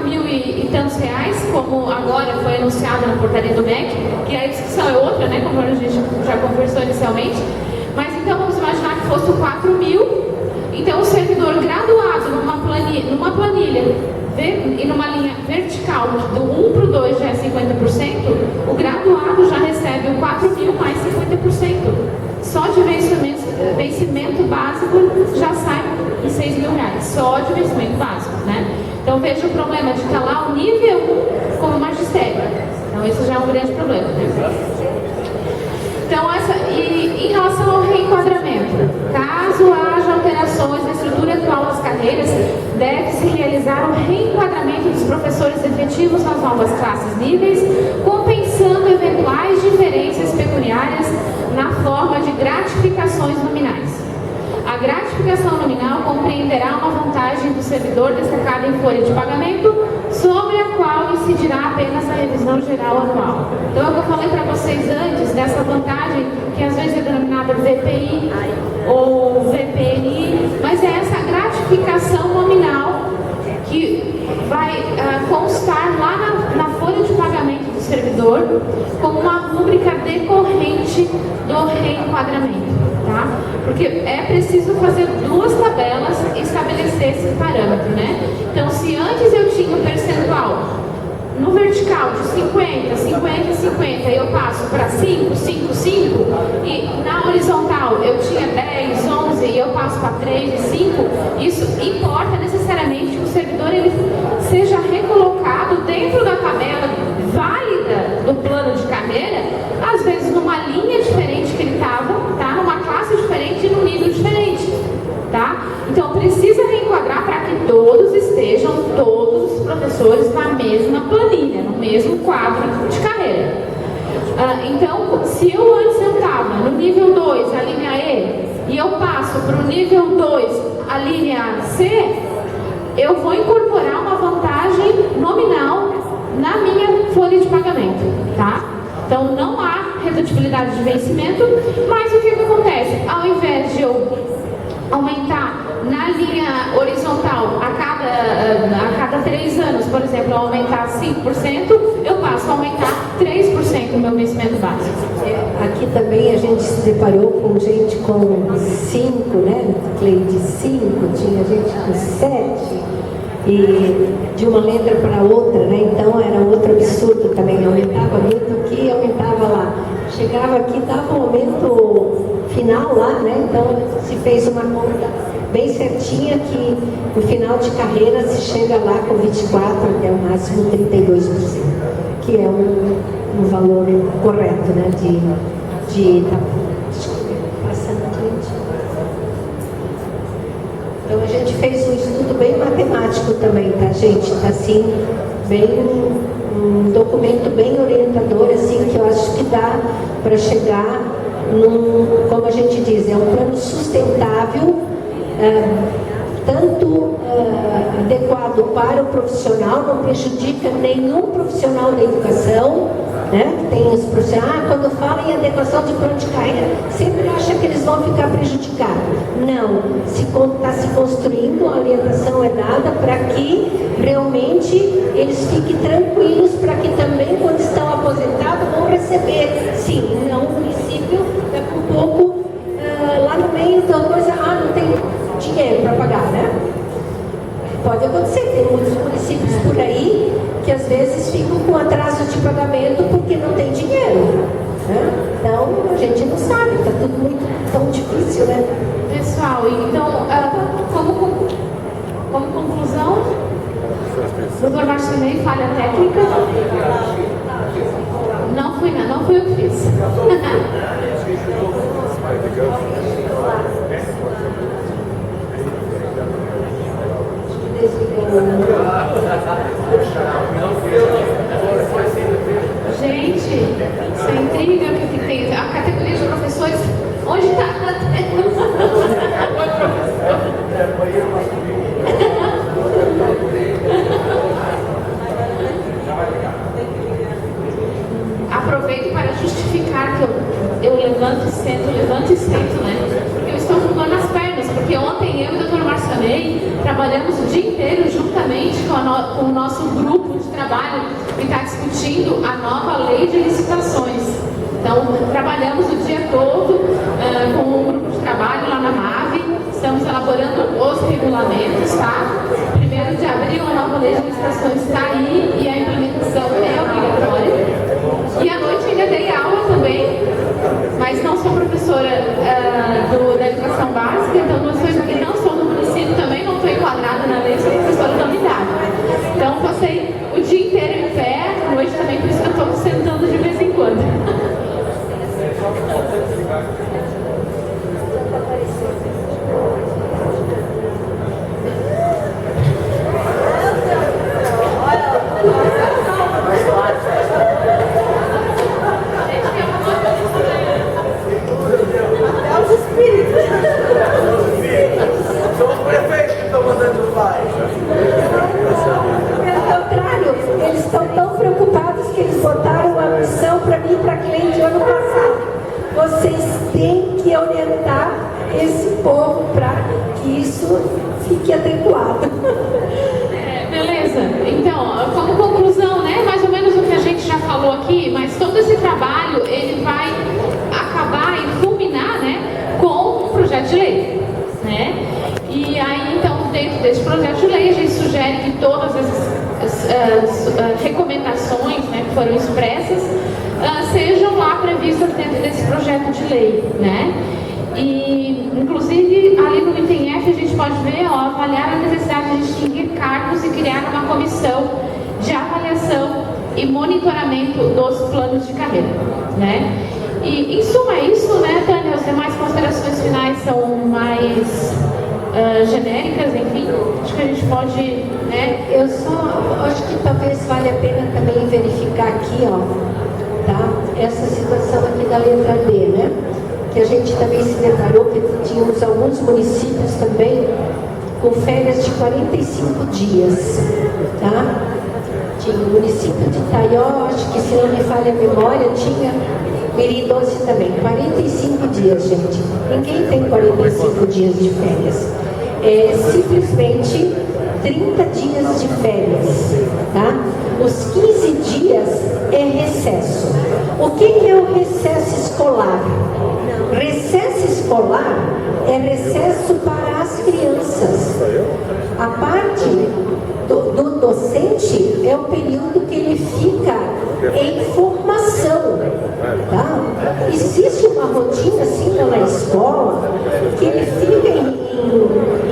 mil e tantos reais, como agora foi anunciado na portaria do MEC, que a discussão é outra, né, como a gente já conversou inicialmente, mas então vamos imaginar que fosse o 4 mil, então o servidor graduado numa planilha e numa linha vertical do 1 para o 2 já é 50%, o graduado já recebe o 4 mil mais 50%. Só de vencimento básico já sai em 6 mil reais. Só de vencimento básico, né? Então veja o problema de estar lá o nível como magistério. Então isso já é um grande problema, né? Então, e em relação ao reenquadramento, caso haja alterações na estrutura atual das carreiras, deve-se realizar o reenquadramento dos professores efetivos nas novas classes níveis, compensando eventuais diferenças pecuniárias na forma de gratificações nominais. A gratificação nominal compreenderá uma vantagem do servidor destacada em folha de pagamento, sobre a qual incidirá apenas a revisão geral anual. Então, é o que eu falei para vocês antes, dessa vantagem, que às vezes é denominada VPI ou VPNI, mas é essa gratificação nominal que vai constar lá na folha de pagamento do servidor como uma rúbrica decorrente do reenquadramento. Tá? Porque é preciso fazer duas tabelas e estabelecer esse parâmetro, né? Então, se antes eu tinha um percentual no vertical de 50, 50 e 50, eu passo para 5, 5, 5, e na horizontal eu tinha 10, 11 e eu passo para 3 e 5, isso importa necessariamente que o servidor ele seja recolocado dentro da tabela válida do plano de carreira, às vezes numa linha diferente que ele estava, tá? Numa classe diferente e num nível diferente, tá? Então precisa reenquadrar para que todos os professores na mesma planilha, no mesmo quadro de carreira. Então, se eu antes estava no nível 2, a linha E, e eu passo para o nível 2, a linha C, eu vou incorporar uma vantagem nominal na minha folha de pagamento, tá? Então, não há redutibilidade de vencimento, mas o que acontece? Ao invés de eu aumentar na linha horizontal a cada 3 anos, por exemplo, aumentar 5%, eu passo a aumentar 3% o meu vencimento básico. Aqui também a gente se deparou com gente com 5, né? Cleide 5, tinha gente com 7, e de uma letra para outra, né? Então era outro absurdo também, aumentava muito aqui, aumentava lá. Chegava aqui, dava um aumento final lá, né? Então se fez uma conta bem certinha, que no final de carreira se chega lá com 24% até o máximo 32%, que é um valor correto, né? Passando aqui. Então a gente fez um estudo bem matemático também, tá, gente? Tá assim, bem um documento bem orientador, assim, que eu acho que dá para chegar num, como a gente diz, é um plano sustentável, tanto adequado para o profissional, não prejudica nenhum profissional da educação, né? Tem os profissionais, quando falam em adequação de plano de carreira, sempre acha que eles vão ficar prejudicados. Não, está se construindo, a orientação é dada para que realmente eles fiquem tranquilos, para que também, quando estão aposentados, vão receber. Sim, não, o município, daqui a pouco, lá no meio da coisa, não tem dinheiro para pagar, né? Pode acontecer, tem muitos municípios por aí que às vezes ficam com atraso de pagamento porque não tem dinheiro, né? Então a gente não sabe, está tudo muito tão difícil, né? Pessoal, então, como conclusão, doutor Marcinei, falha técnica? Não fui eu que fiz. Gente, isso é intriga, porque tem a categoria de professores. Onde está? Aproveito para justificar que eu levanto e sento, né? Porque eu estou ocupando as pernas, porque ontem eu e o doutor Marcinei trabalhamos o dia inteiro juntamente com o nosso grupo de trabalho que está discutindo a nova lei de licitações. Então, trabalhamos o dia todo com um grupo de trabalho lá na MAVE, estamos elaborando os regulamentos, tá? 1º de abril a nova lei de licitações está aí e a implementação é obrigatória. E à noite ainda dei aula também, mas não sou professora da educação básica, então não sou do município, também não estou enquadrada na lei, sou professora da unidade. Então passei o dia inteiro em pé, à noite também, por isso que eu estou sentando de vez em quando. São os prefeitos que estão mandando paz. Pelo contrário, eles estão tão preocupados que eles botaram uma missão para mim e para a cliente ano passado. Vocês têm que orientar esse povo para que isso fique adequado. Beleza, então, como conclusão, né, mais ou menos o que a gente já falou aqui, mas todo esse trabalho, ele vai acabar e culminar, né, com um projeto de lei, né, e aí, então, dentro desse projeto de lei, a gente sugere que todas as recomendações, né, que foram expressas, sejam lá previstas dentro desse projeto de lei, né. E, inclusive, ali no item F a gente pode ver, avaliar a necessidade de distinguir cargos e criar uma comissão de avaliação e monitoramento dos planos de carreira, né? E, em suma, é isso, né, Tânia? As demais considerações finais são mais genéricas, enfim. Acho que a gente pode, né? Eu só acho que talvez valha a pena também verificar aqui, tá? Essa situação aqui da letra D, né? Que a gente também se deparou que tínhamos alguns municípios também com férias de 45 dias, tá? Tinha o município de Itaió, acho que se não me falha a memória, tinha Meridoce também, 45 dias, gente. Ninguém tem 45 dias de férias. É simplesmente 30 dias de férias, tá? Os 15 dias é recesso. O que é o recesso escolar? Recesso escolar é recesso para as crianças. A parte do docente é o período que ele fica em formação, tá? Existe uma rotina assim na escola que ele fica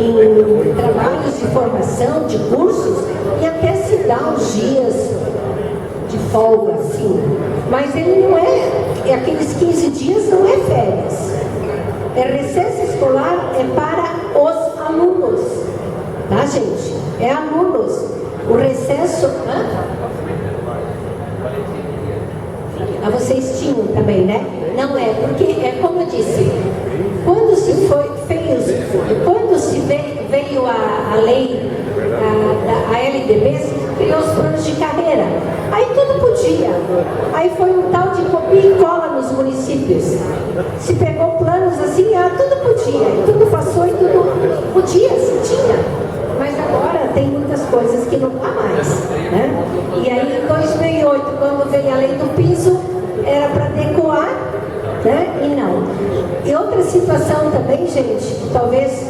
em trabalhos de formação, de cursos, e até se dá uns dias de folga, assim. Mas ele não é aqueles 15 dias não é férias. É recesso escolar, é para os alunos, tá, gente? É alunos. O recesso... vocês tinham também, né? Não é, porque é como eu disse, quando se veio a lei, a LDB, se criou os planos de carreira. Aí tudo podia. Aí foi um tal de copia e cola nos municípios. Se pegou planos assim, tudo podia. E tudo passou e tudo podia, se tinha. Mas agora tem muitas coisas que não há mais, né? E aí em 2008, quando veio a lei do piso, era para adequar, né? E não. E outra situação também, gente, que talvez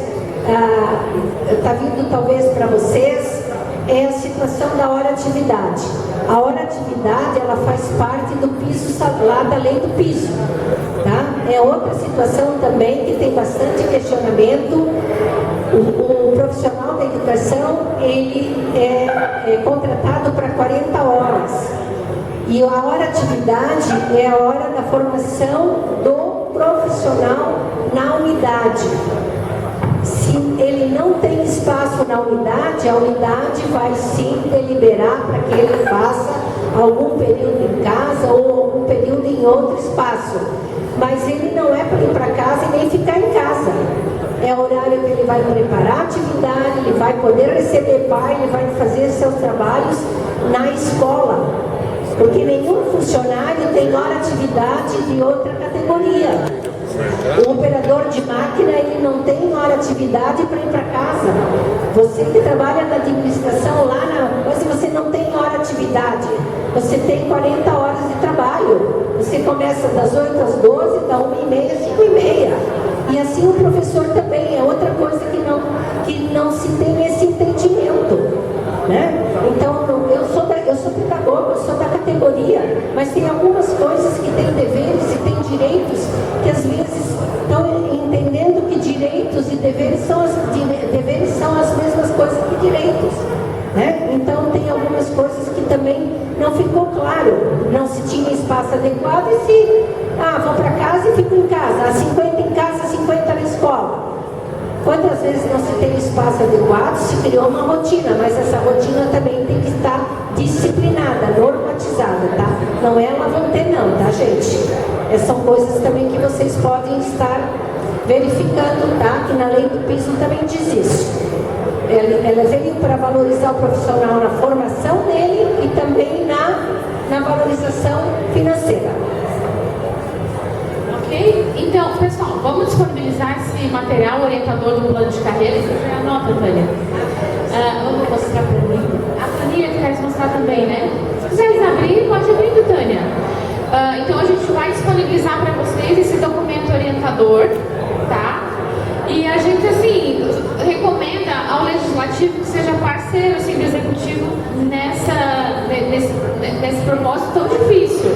está vindo talvez para vocês, é a situação da hora atividade. A hora atividade, ela faz parte do piso, lá da lei do piso, tá? É outra situação também que tem bastante questionamento. O profissional da educação, ele é contratado para 40 horas. E a hora atividade é a hora da formação do profissional na unidade. Se ele não tem espaço na unidade, a unidade vai sim deliberar para que ele faça algum período em casa ou algum período em outro espaço. Mas ele não é para ir para casa e nem ficar em casa. É o horário que ele vai preparar a atividade, ele vai poder receber pai, ele vai fazer seus trabalhos na escola. Porque nenhum funcionário tem hora atividade de outra categoria. O operador de máquina, ele não tem hora atividade para ir para casa. Você que trabalha na administração lá, mas você não tem hora atividade. Você tem 40 horas de trabalho. Você começa das 8 às 12, da 1h30 às 5h30. E assim o professor também, é outra coisa que não se tem esse entendimento, né? Então, eu sou pedagoga, eu sou da categoria, mas tem algumas coisas que têm deveres e têm direitos que às vezes estão entendendo que direitos e deveres são as mesmas coisas que direitos, né? Então, tem algumas coisas que também não ficou claro, não se tinha espaço adequado e se, vou para casa e fico em casa, 50 em casa, 50 na escola. Quantas vezes não se tem espaço adequado, se criou uma rotina, mas essa rotina também tem que estar disciplinada, normatizada, tá? Não é lá vão ter não, tá, gente? São coisas também que vocês podem estar verificando, tá? Que na lei do piso também diz isso. Ela veio para valorizar o profissional na formação dele e também na valorização financeira. Ok? Então, pessoal, vamos disponibilizar esse material orientador do plano de carreira. Você já anota, Tânia? Eu vou mostrar para mim. A planilha que quer mostrar também, né? Se quiseres abrir, pode abrir, Tânia. Então, a gente vai disponibilizar para vocês esse documento orientador, tá? E a gente, assim, recomenda ao Legislativo que seja parceiro, assim, do Executivo nesse propósito tão difícil.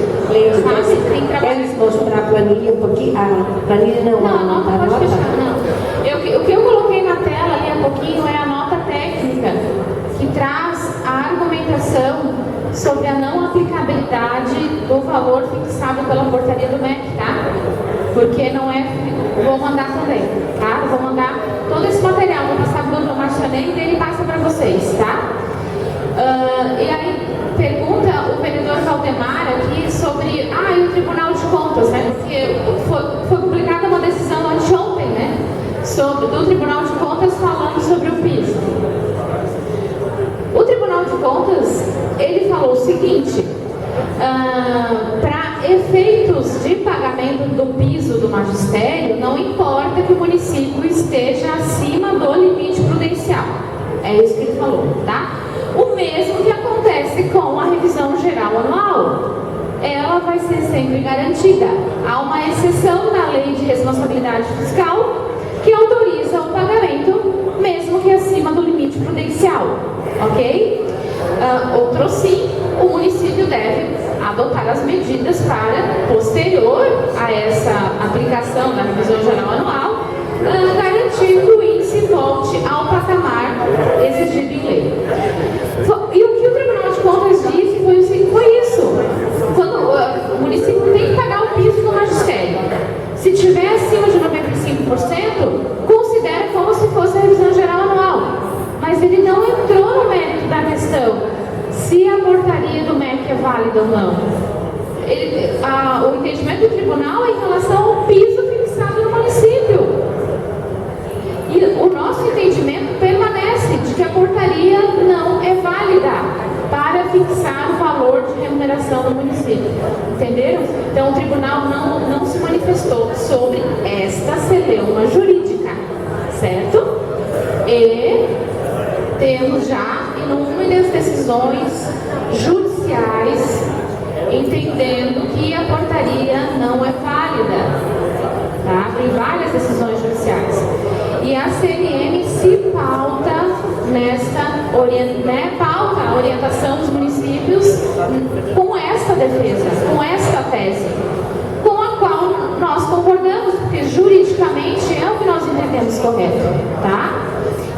Queres mostrar a planilha um pouquinho? A planilha não, a nota pode fechar, não. O que eu coloquei na tela ali há pouquinho é a nota técnica, que traz a argumentação sobre a não aplicabilidade do valor fixado pela portaria do MEC, tá? Porque não é... Vou mandar também, tá? Vou mandar todo esse material, vou passar para o doutor Marcionei e ele passa para vocês, tá? E aí pergunta o vereador Valdemar aqui sobre e o Tribunal de Contas, né? Porque foi publicada uma decisão anteontem, né? Do Tribunal de Contas falando sobre o piso. O Tribunal de Contas, ele falou o seguinte: para efeitos de pagamento do piso do magistério, não importa que o município esteja acima do limite prudencial. É isso que ele falou, tá? O mesmo que acontece com a revisão geral anual. Ela vai ser sempre garantida. Há uma exceção na Lei de Responsabilidade Fiscal que autoriza o pagamento, mesmo que acima do limite prudencial, ok? Outro sim, o município deve adotar as medidas para, posterior a essa aplicação da revisão geral anual, garantir que o índice volte ao exigido em lei. E o que o Tribunal de Contas disse foi isso. Quando o município tem que pagar o piso do magistério. Se tiver acima de 95%, considera como se fosse a revisão geral anual. Mas ele não entrou no mérito da questão se a portaria do MEC é válida ou não. O entendimento do tribunal é em relação ao piso fixado no município. E o nosso entendimento permanece de que a portaria não é válida para fixar o valor de remuneração do município. Entenderam? Então o tribunal não se manifestou sobre esta celeuma jurídica, certo? E temos já inúmeras decisões judiciais entendendo que a portaria não é válida, tá? Tem várias decisões judiciais. E a CNM se pauta pauta a orientação dos municípios com esta defesa, com esta tese, com a qual nós concordamos, porque juridicamente é o que nós entendemos correto, tá?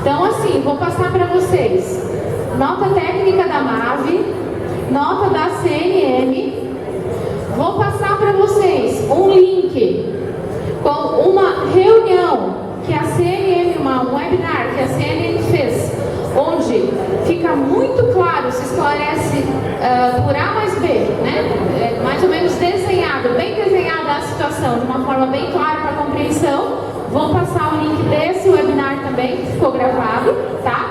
Então, assim, vou passar para vocês nota técnica da MAV, nota da CNM, vou passar para vocês um link com uma reunião que a CNM, um webinar que a CNM fez, onde fica muito claro, se esclarece por A mais B, né? Mais ou menos desenhado, bem desenhada a situação, de uma forma bem clara para a compreensão. Vou passar o link desse webinar também, que ficou gravado, tá?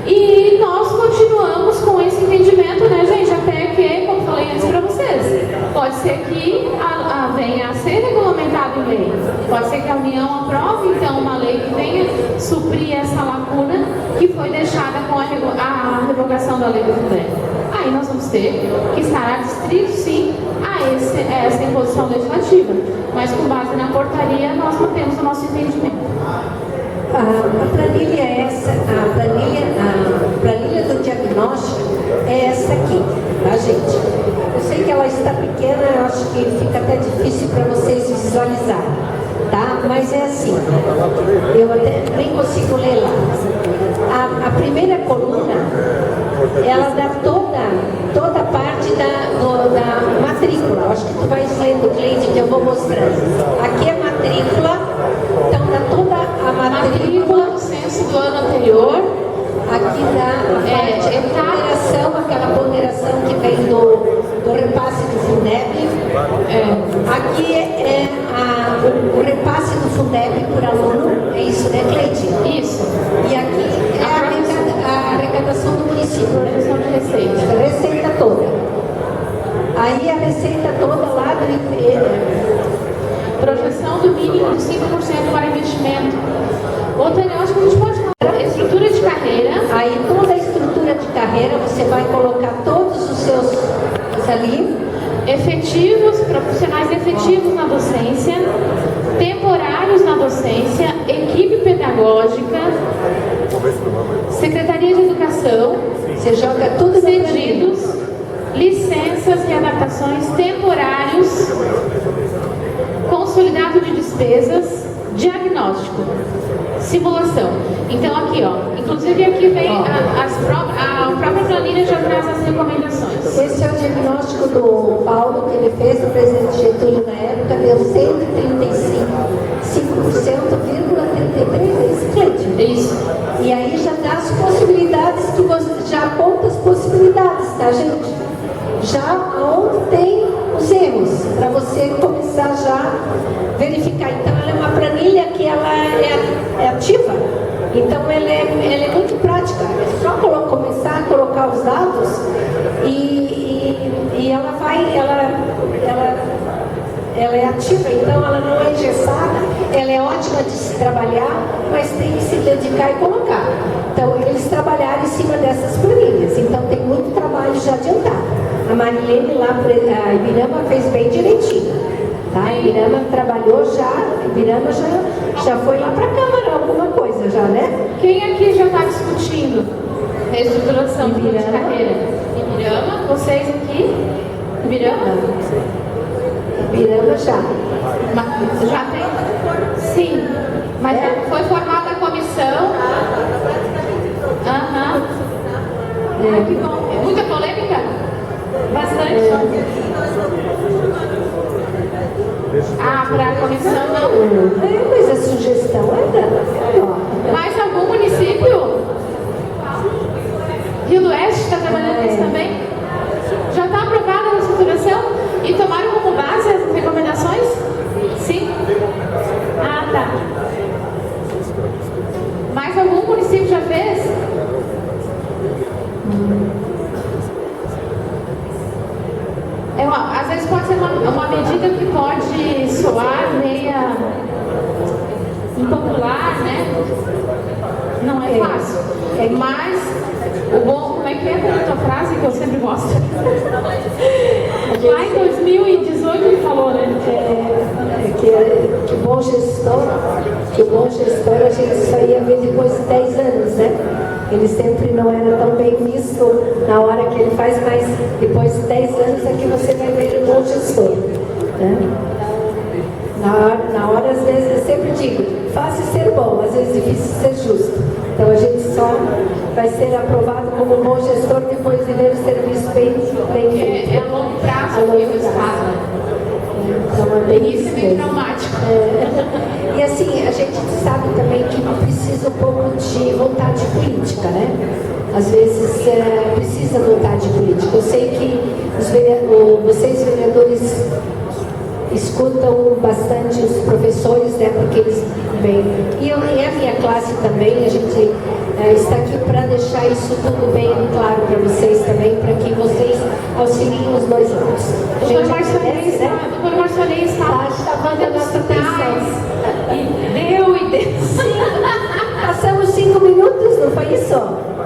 E nós continuamos com esse entendimento, né, gente? Até que, como falei antes para vocês, pode ser que venha a ser regulamentado em lei. Pode ser que a União aprove, então, uma lei que venha suprir essa lacuna que foi deixada com a revogação da lei do Fundeb. Aí nós vamos ter que estar adstritos, sim, a essa imposição legislativa. Mas, com base na portaria, nós mantemos o nosso entendimento. A planilha é essa, a planilha do diagnóstico é essa aqui, tá, gente? Eu sei que ela está pequena, eu acho que fica até difícil para vocês visualizarem, tá? Mas é assim, eu até nem consigo ler lá. A primeira coluna, ela dá toda a parte da matrícula. Eu acho que tu vais lendo, Cleide, que eu vou mostrando. Aqui é matrícula, então dá toda a matrícula do censo do ano anterior. Aqui dá a ponderação, aquela ponderação que vem do repasse do Fundeb. Aqui é o repasse do Fundeb por aluno, é isso, né, Cleide? Isso. E aqui é a arrecadação do município, né? Projeção de receita. A receita toda. Aí a receita toda lá do projeção do mínimo de 5% para investimento. Outra, eu acho que a gente pode falar estrutura de carreira. Aí toda a estrutura de carreira você vai colocar todos os seus ali. Efetivos, profissionais efetivos na docência, temporários na docência, equipe pedagógica, Secretaria de Educação, você joga tudo cedidos, licenças e adaptações, temporários, consolidado de despesas, diagnóstico, simulação. Então aqui, ó, inclusive aqui vem a própria planilha já traz as recomendações. Esse é o diagnóstico do Paulo que ele fez, o presidente Getúlio na época, deu 135,33, é isso, Cleide? Isso. E aí já dá as possibilidades, que você já aponta as possibilidades, tá, gente? Já onde tem os erros, para você começar já a verificar. Então ela é uma planilha que ela é ativa, então ela é muito prática. É só começar a colocar os dados e ela vai, ela é ativa, então ela não é engessada, ela é ótima de se trabalhar, mas tem que se dedicar e colocar. Então eles trabalharam em cima dessas planilhas, então tem muito trabalho já adiantado. A Marilene lá, a Ibirama fez bem direitinho, tá? A Ibirama trabalhou já, a Ibirama já foi lá para a Câmara, alguma coisa já, né? Quem aqui já está discutindo reestruturação de carreira? Ibirama, vocês aqui? Ibirama? Ibirama já. Já tem? Sim. Mas foi formada a comissão. Ah, que bom. Muita polêmica? Bastante. Ah, para a comissão não. Mas a sugestão é Mais algum município? Rio do Oeste está trabalhando nisso também? Já está aprovada a estruturação? E tomaram como base as recomendações? Sim? Ah, tá. Mais algum município já fez? Às vezes pode ser uma medida que pode soar meia impopular, né? Não é fácil. Mas o bom, como é que é a tua frase que eu sempre gosto? Lá em 2018 ele falou, né? Que o bom gestor a gente só ia ver depois de 10 anos, né? Ele sempre não era tão bem visto na hora que ele faz, mas depois de 10 anos é que você vai ver o bom gestor, né? Na hora, às vezes, eu sempre digo, fácil ser bom, às vezes difícil ser justo. Então a gente só vai ser aprovado como bom gestor depois de ver o serviço bem feito. É a longo prazo o resultado. Então é bem isso. É bem traumático. E assim, a gente sabe também que precisa um pouco de vontade política, né? Às vezes precisa vontade política. Eu sei que vocês vereadores escutam bastante os professores, né? Porque eles vêm. E a minha classe também, a gente está aqui para deixar isso tudo bem claro para vocês também, para que vocês auxiliem os dois lados. O doutor Marcelinho está dando a nossa atenção. E deu. Sim, passamos 5 minutos, não foi isso?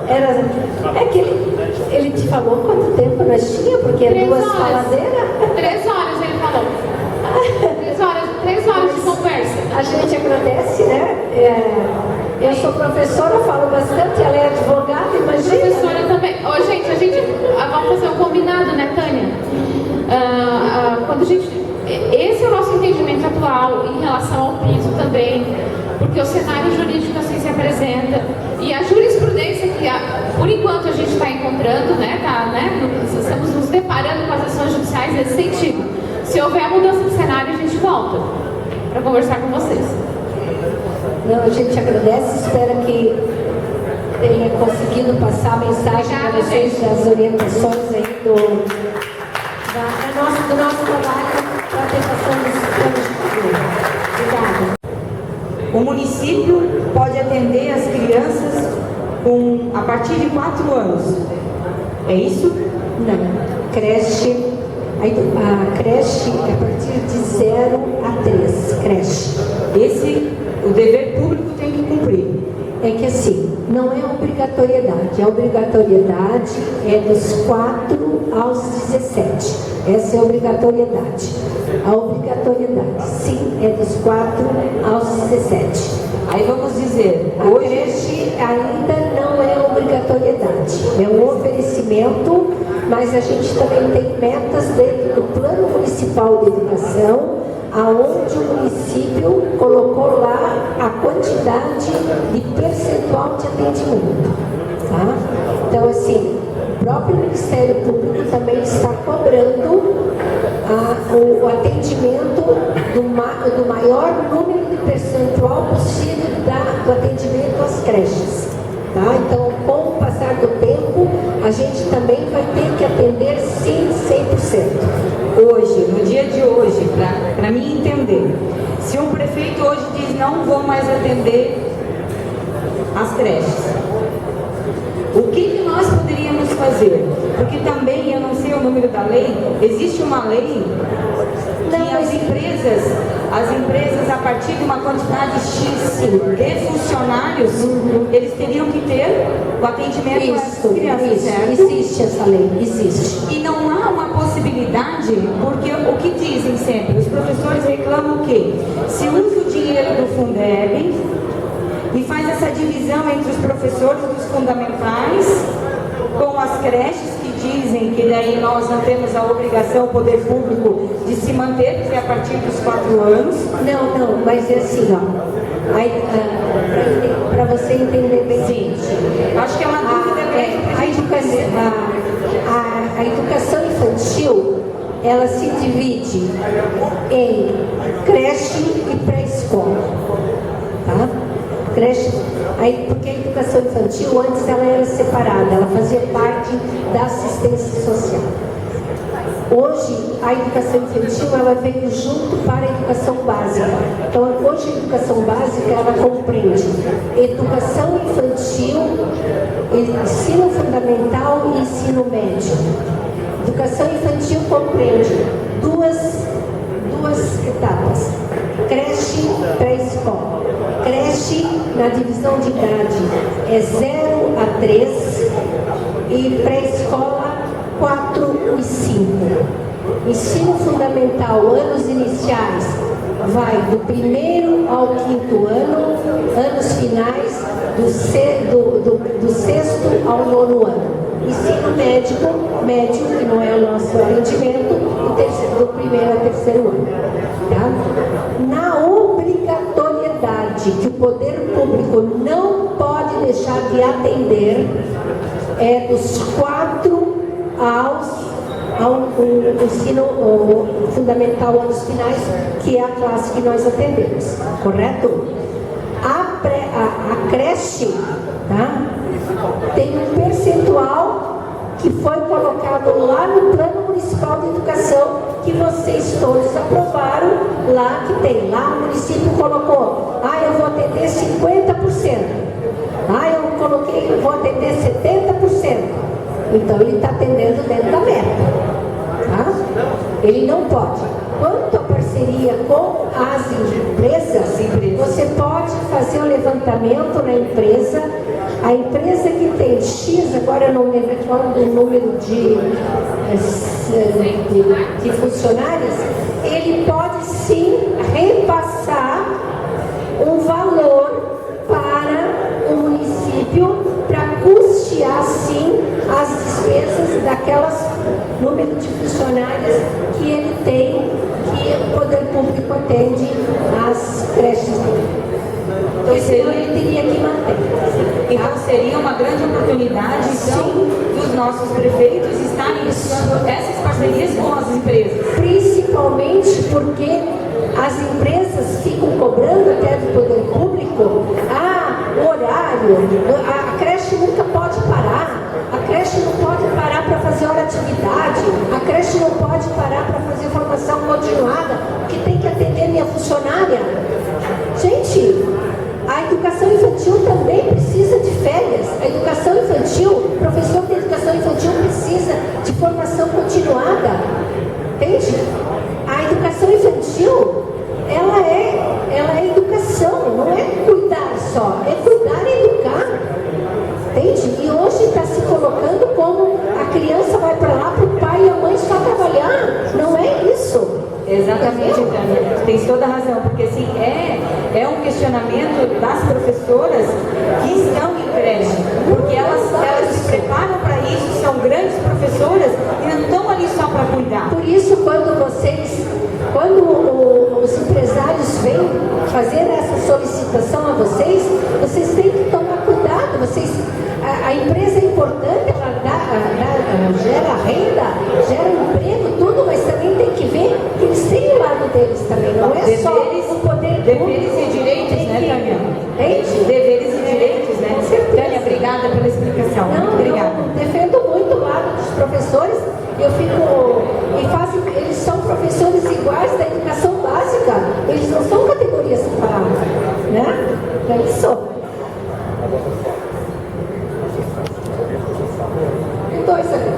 É que ele te falou quanto tempo nós tínhamos, porque é 2 faladeiras. 3 horas ele falou. 3 horas de conversa. A gente agradece, né? Eu sou professora, falo bastante, ela é advogada, imagina. Professora também. Gente, vamos fazer um combinado, né, Tânia? Esse é o nosso entendimento atual em relação ao piso também, porque o cenário jurídico assim se apresenta e a jurisprudência que, por enquanto, a gente está encontrando, né, estamos nos deparando com as ações judiciais nesse sentido. Se houver mudança de cenário, a gente volta para conversar com vocês. Não, a gente agradece, espera que tenha conseguido passar a mensagem para vocês, as orientações aí do nosso trabalho para a aplicação dos planos de governo. Obrigada. O município pode atender as crianças a partir de 4 anos. É isso? Não. A creche é a partir de 0 a 3. Creche. O dever público tem que cumprir. É que assim, não é obrigatoriedade. A obrigatoriedade é dos 4 aos 17. Essa é a obrigatoriedade. A obrigatoriedade, sim, é dos 4 aos 17. Aí vamos dizer, a creche ainda não é obrigatoriedade. É um oferecimento, mas a gente também tem metas dentro do Plano Municipal de Educação, aonde o município colocou lá a quantidade de percentual de atendimento, tá? Então, assim, o próprio Ministério Público também está cobrando o atendimento do maior número de percentual possível do atendimento às creches, tá? Então, com o passar do tempo, a gente também vai ter que atender, sim, 100%. Hoje, no dia de hoje, para mim entender, se um prefeito hoje diz não vou mais atender as creches, o que nós poderíamos fazer? Porque também, eu não sei o número da lei, existe uma lei que as empresas a partir de uma quantidade X de funcionários, eles teriam que ter o atendimento às crianças, certo? Existe essa lei, existe. E não há uma possibilidade, porque o que dizem sempre, os professores reclamam o quê? Se usa o dinheiro do Fundeb e faz essa divisão entre os professores dos fundamentais com as creches que dizem dizem que daí nós não temos a obrigação, o poder público, de se manter, que é a partir dos 4 anos. Não, mas é assim, ó. Para você entender bem. Sim, acho que é uma dúvida a educação infantil, ela se divide em creche e pré-escola, tá? Creche, aí, porque a educação infantil antes ela era separada, ela fazia parte da assistência social. Hoje, a educação infantil ela veio junto para a educação básica. Então, hoje a educação básica ela compreende educação infantil, ensino fundamental e ensino médio. Educação infantil compreende duas etapas: creche e pré-escola. Creche, na divisão de idade, é 0 a 3 e pré-escola 4 e 5. Ensino fundamental, anos iniciais, vai do 1º ao 5º ano, anos finais do 6º ao 9º ano. Ensino médio, que não é o nosso atendimento, do 1º ao 3º ano. Tá? Na obrigatoriedade que o poder público não pode deixar de atender, é dos 4 ao ensino fundamental anos finais, que é a classe que nós atendemos, correto? A creche, tá? Tem um percentual que foi colocado lá no Plano Municipal de Educação, que vocês todos aprovaram, lá que tem. Lá o município colocou, eu vou atender 50%. Eu vou atender 70%. Então ele está atendendo dentro da meta. Tá? Ele não pode. Quanto à parceria com as empresas, você pode fazer o levantamento na empresa. A empresa que tem X, agora eu não me recordo do número de funcionários, ele pode sim repassar um valor para o município para custear sim as despesas daquelas número de funcionários que ele tem, que o poder público atende as creches dele. Então, senão ele teria que manter. Então seria uma grande oportunidade, então, dos nossos prefeitos estarem iniciando essas parcerias com as empresas. Principalmente porque as empresas ficam cobrando até do poder público, o horário, a creche nunca pode parar, a creche não pode parar para fazer hora de atividade, a creche não pode parar para fazer formação continuada, que tem que atender minha funcionária. Gente, a educação infantil também precisa de férias. A educação infantil, o professor de educação infantil precisa de formação continuada. Entende? A educação infantil, ela é educação, não é cuidar só, é cuidar e educar. Entende? E hoje está se colocando como a criança vai para lá para o pai e a mãe só trabalhar. Não é isso. Exatamente, Tânia, tem toda a razão, porque assim, é um questionamento das professoras que estão em creche, porque elas se preparam para isso, são grandes professoras e não estão ali só para cuidar. Por isso, quando os empresários vêm fazer essa solicitação a vocês têm que tomar cuidado. A empresa é importante, ela gera renda, gera emprego, tudo, mas também tem que ver que eles têm o lado deles também, não é só o poder público. Deveres e direitos, né, Tânia? Deveres e direitos, né? Tânia, obrigada pela explicação. Não, obrigada. Eu defendo muito o lado dos professores, eles são professores iguais da educação básica, eles não são categorias separadas, né? É isso. Dois aqui.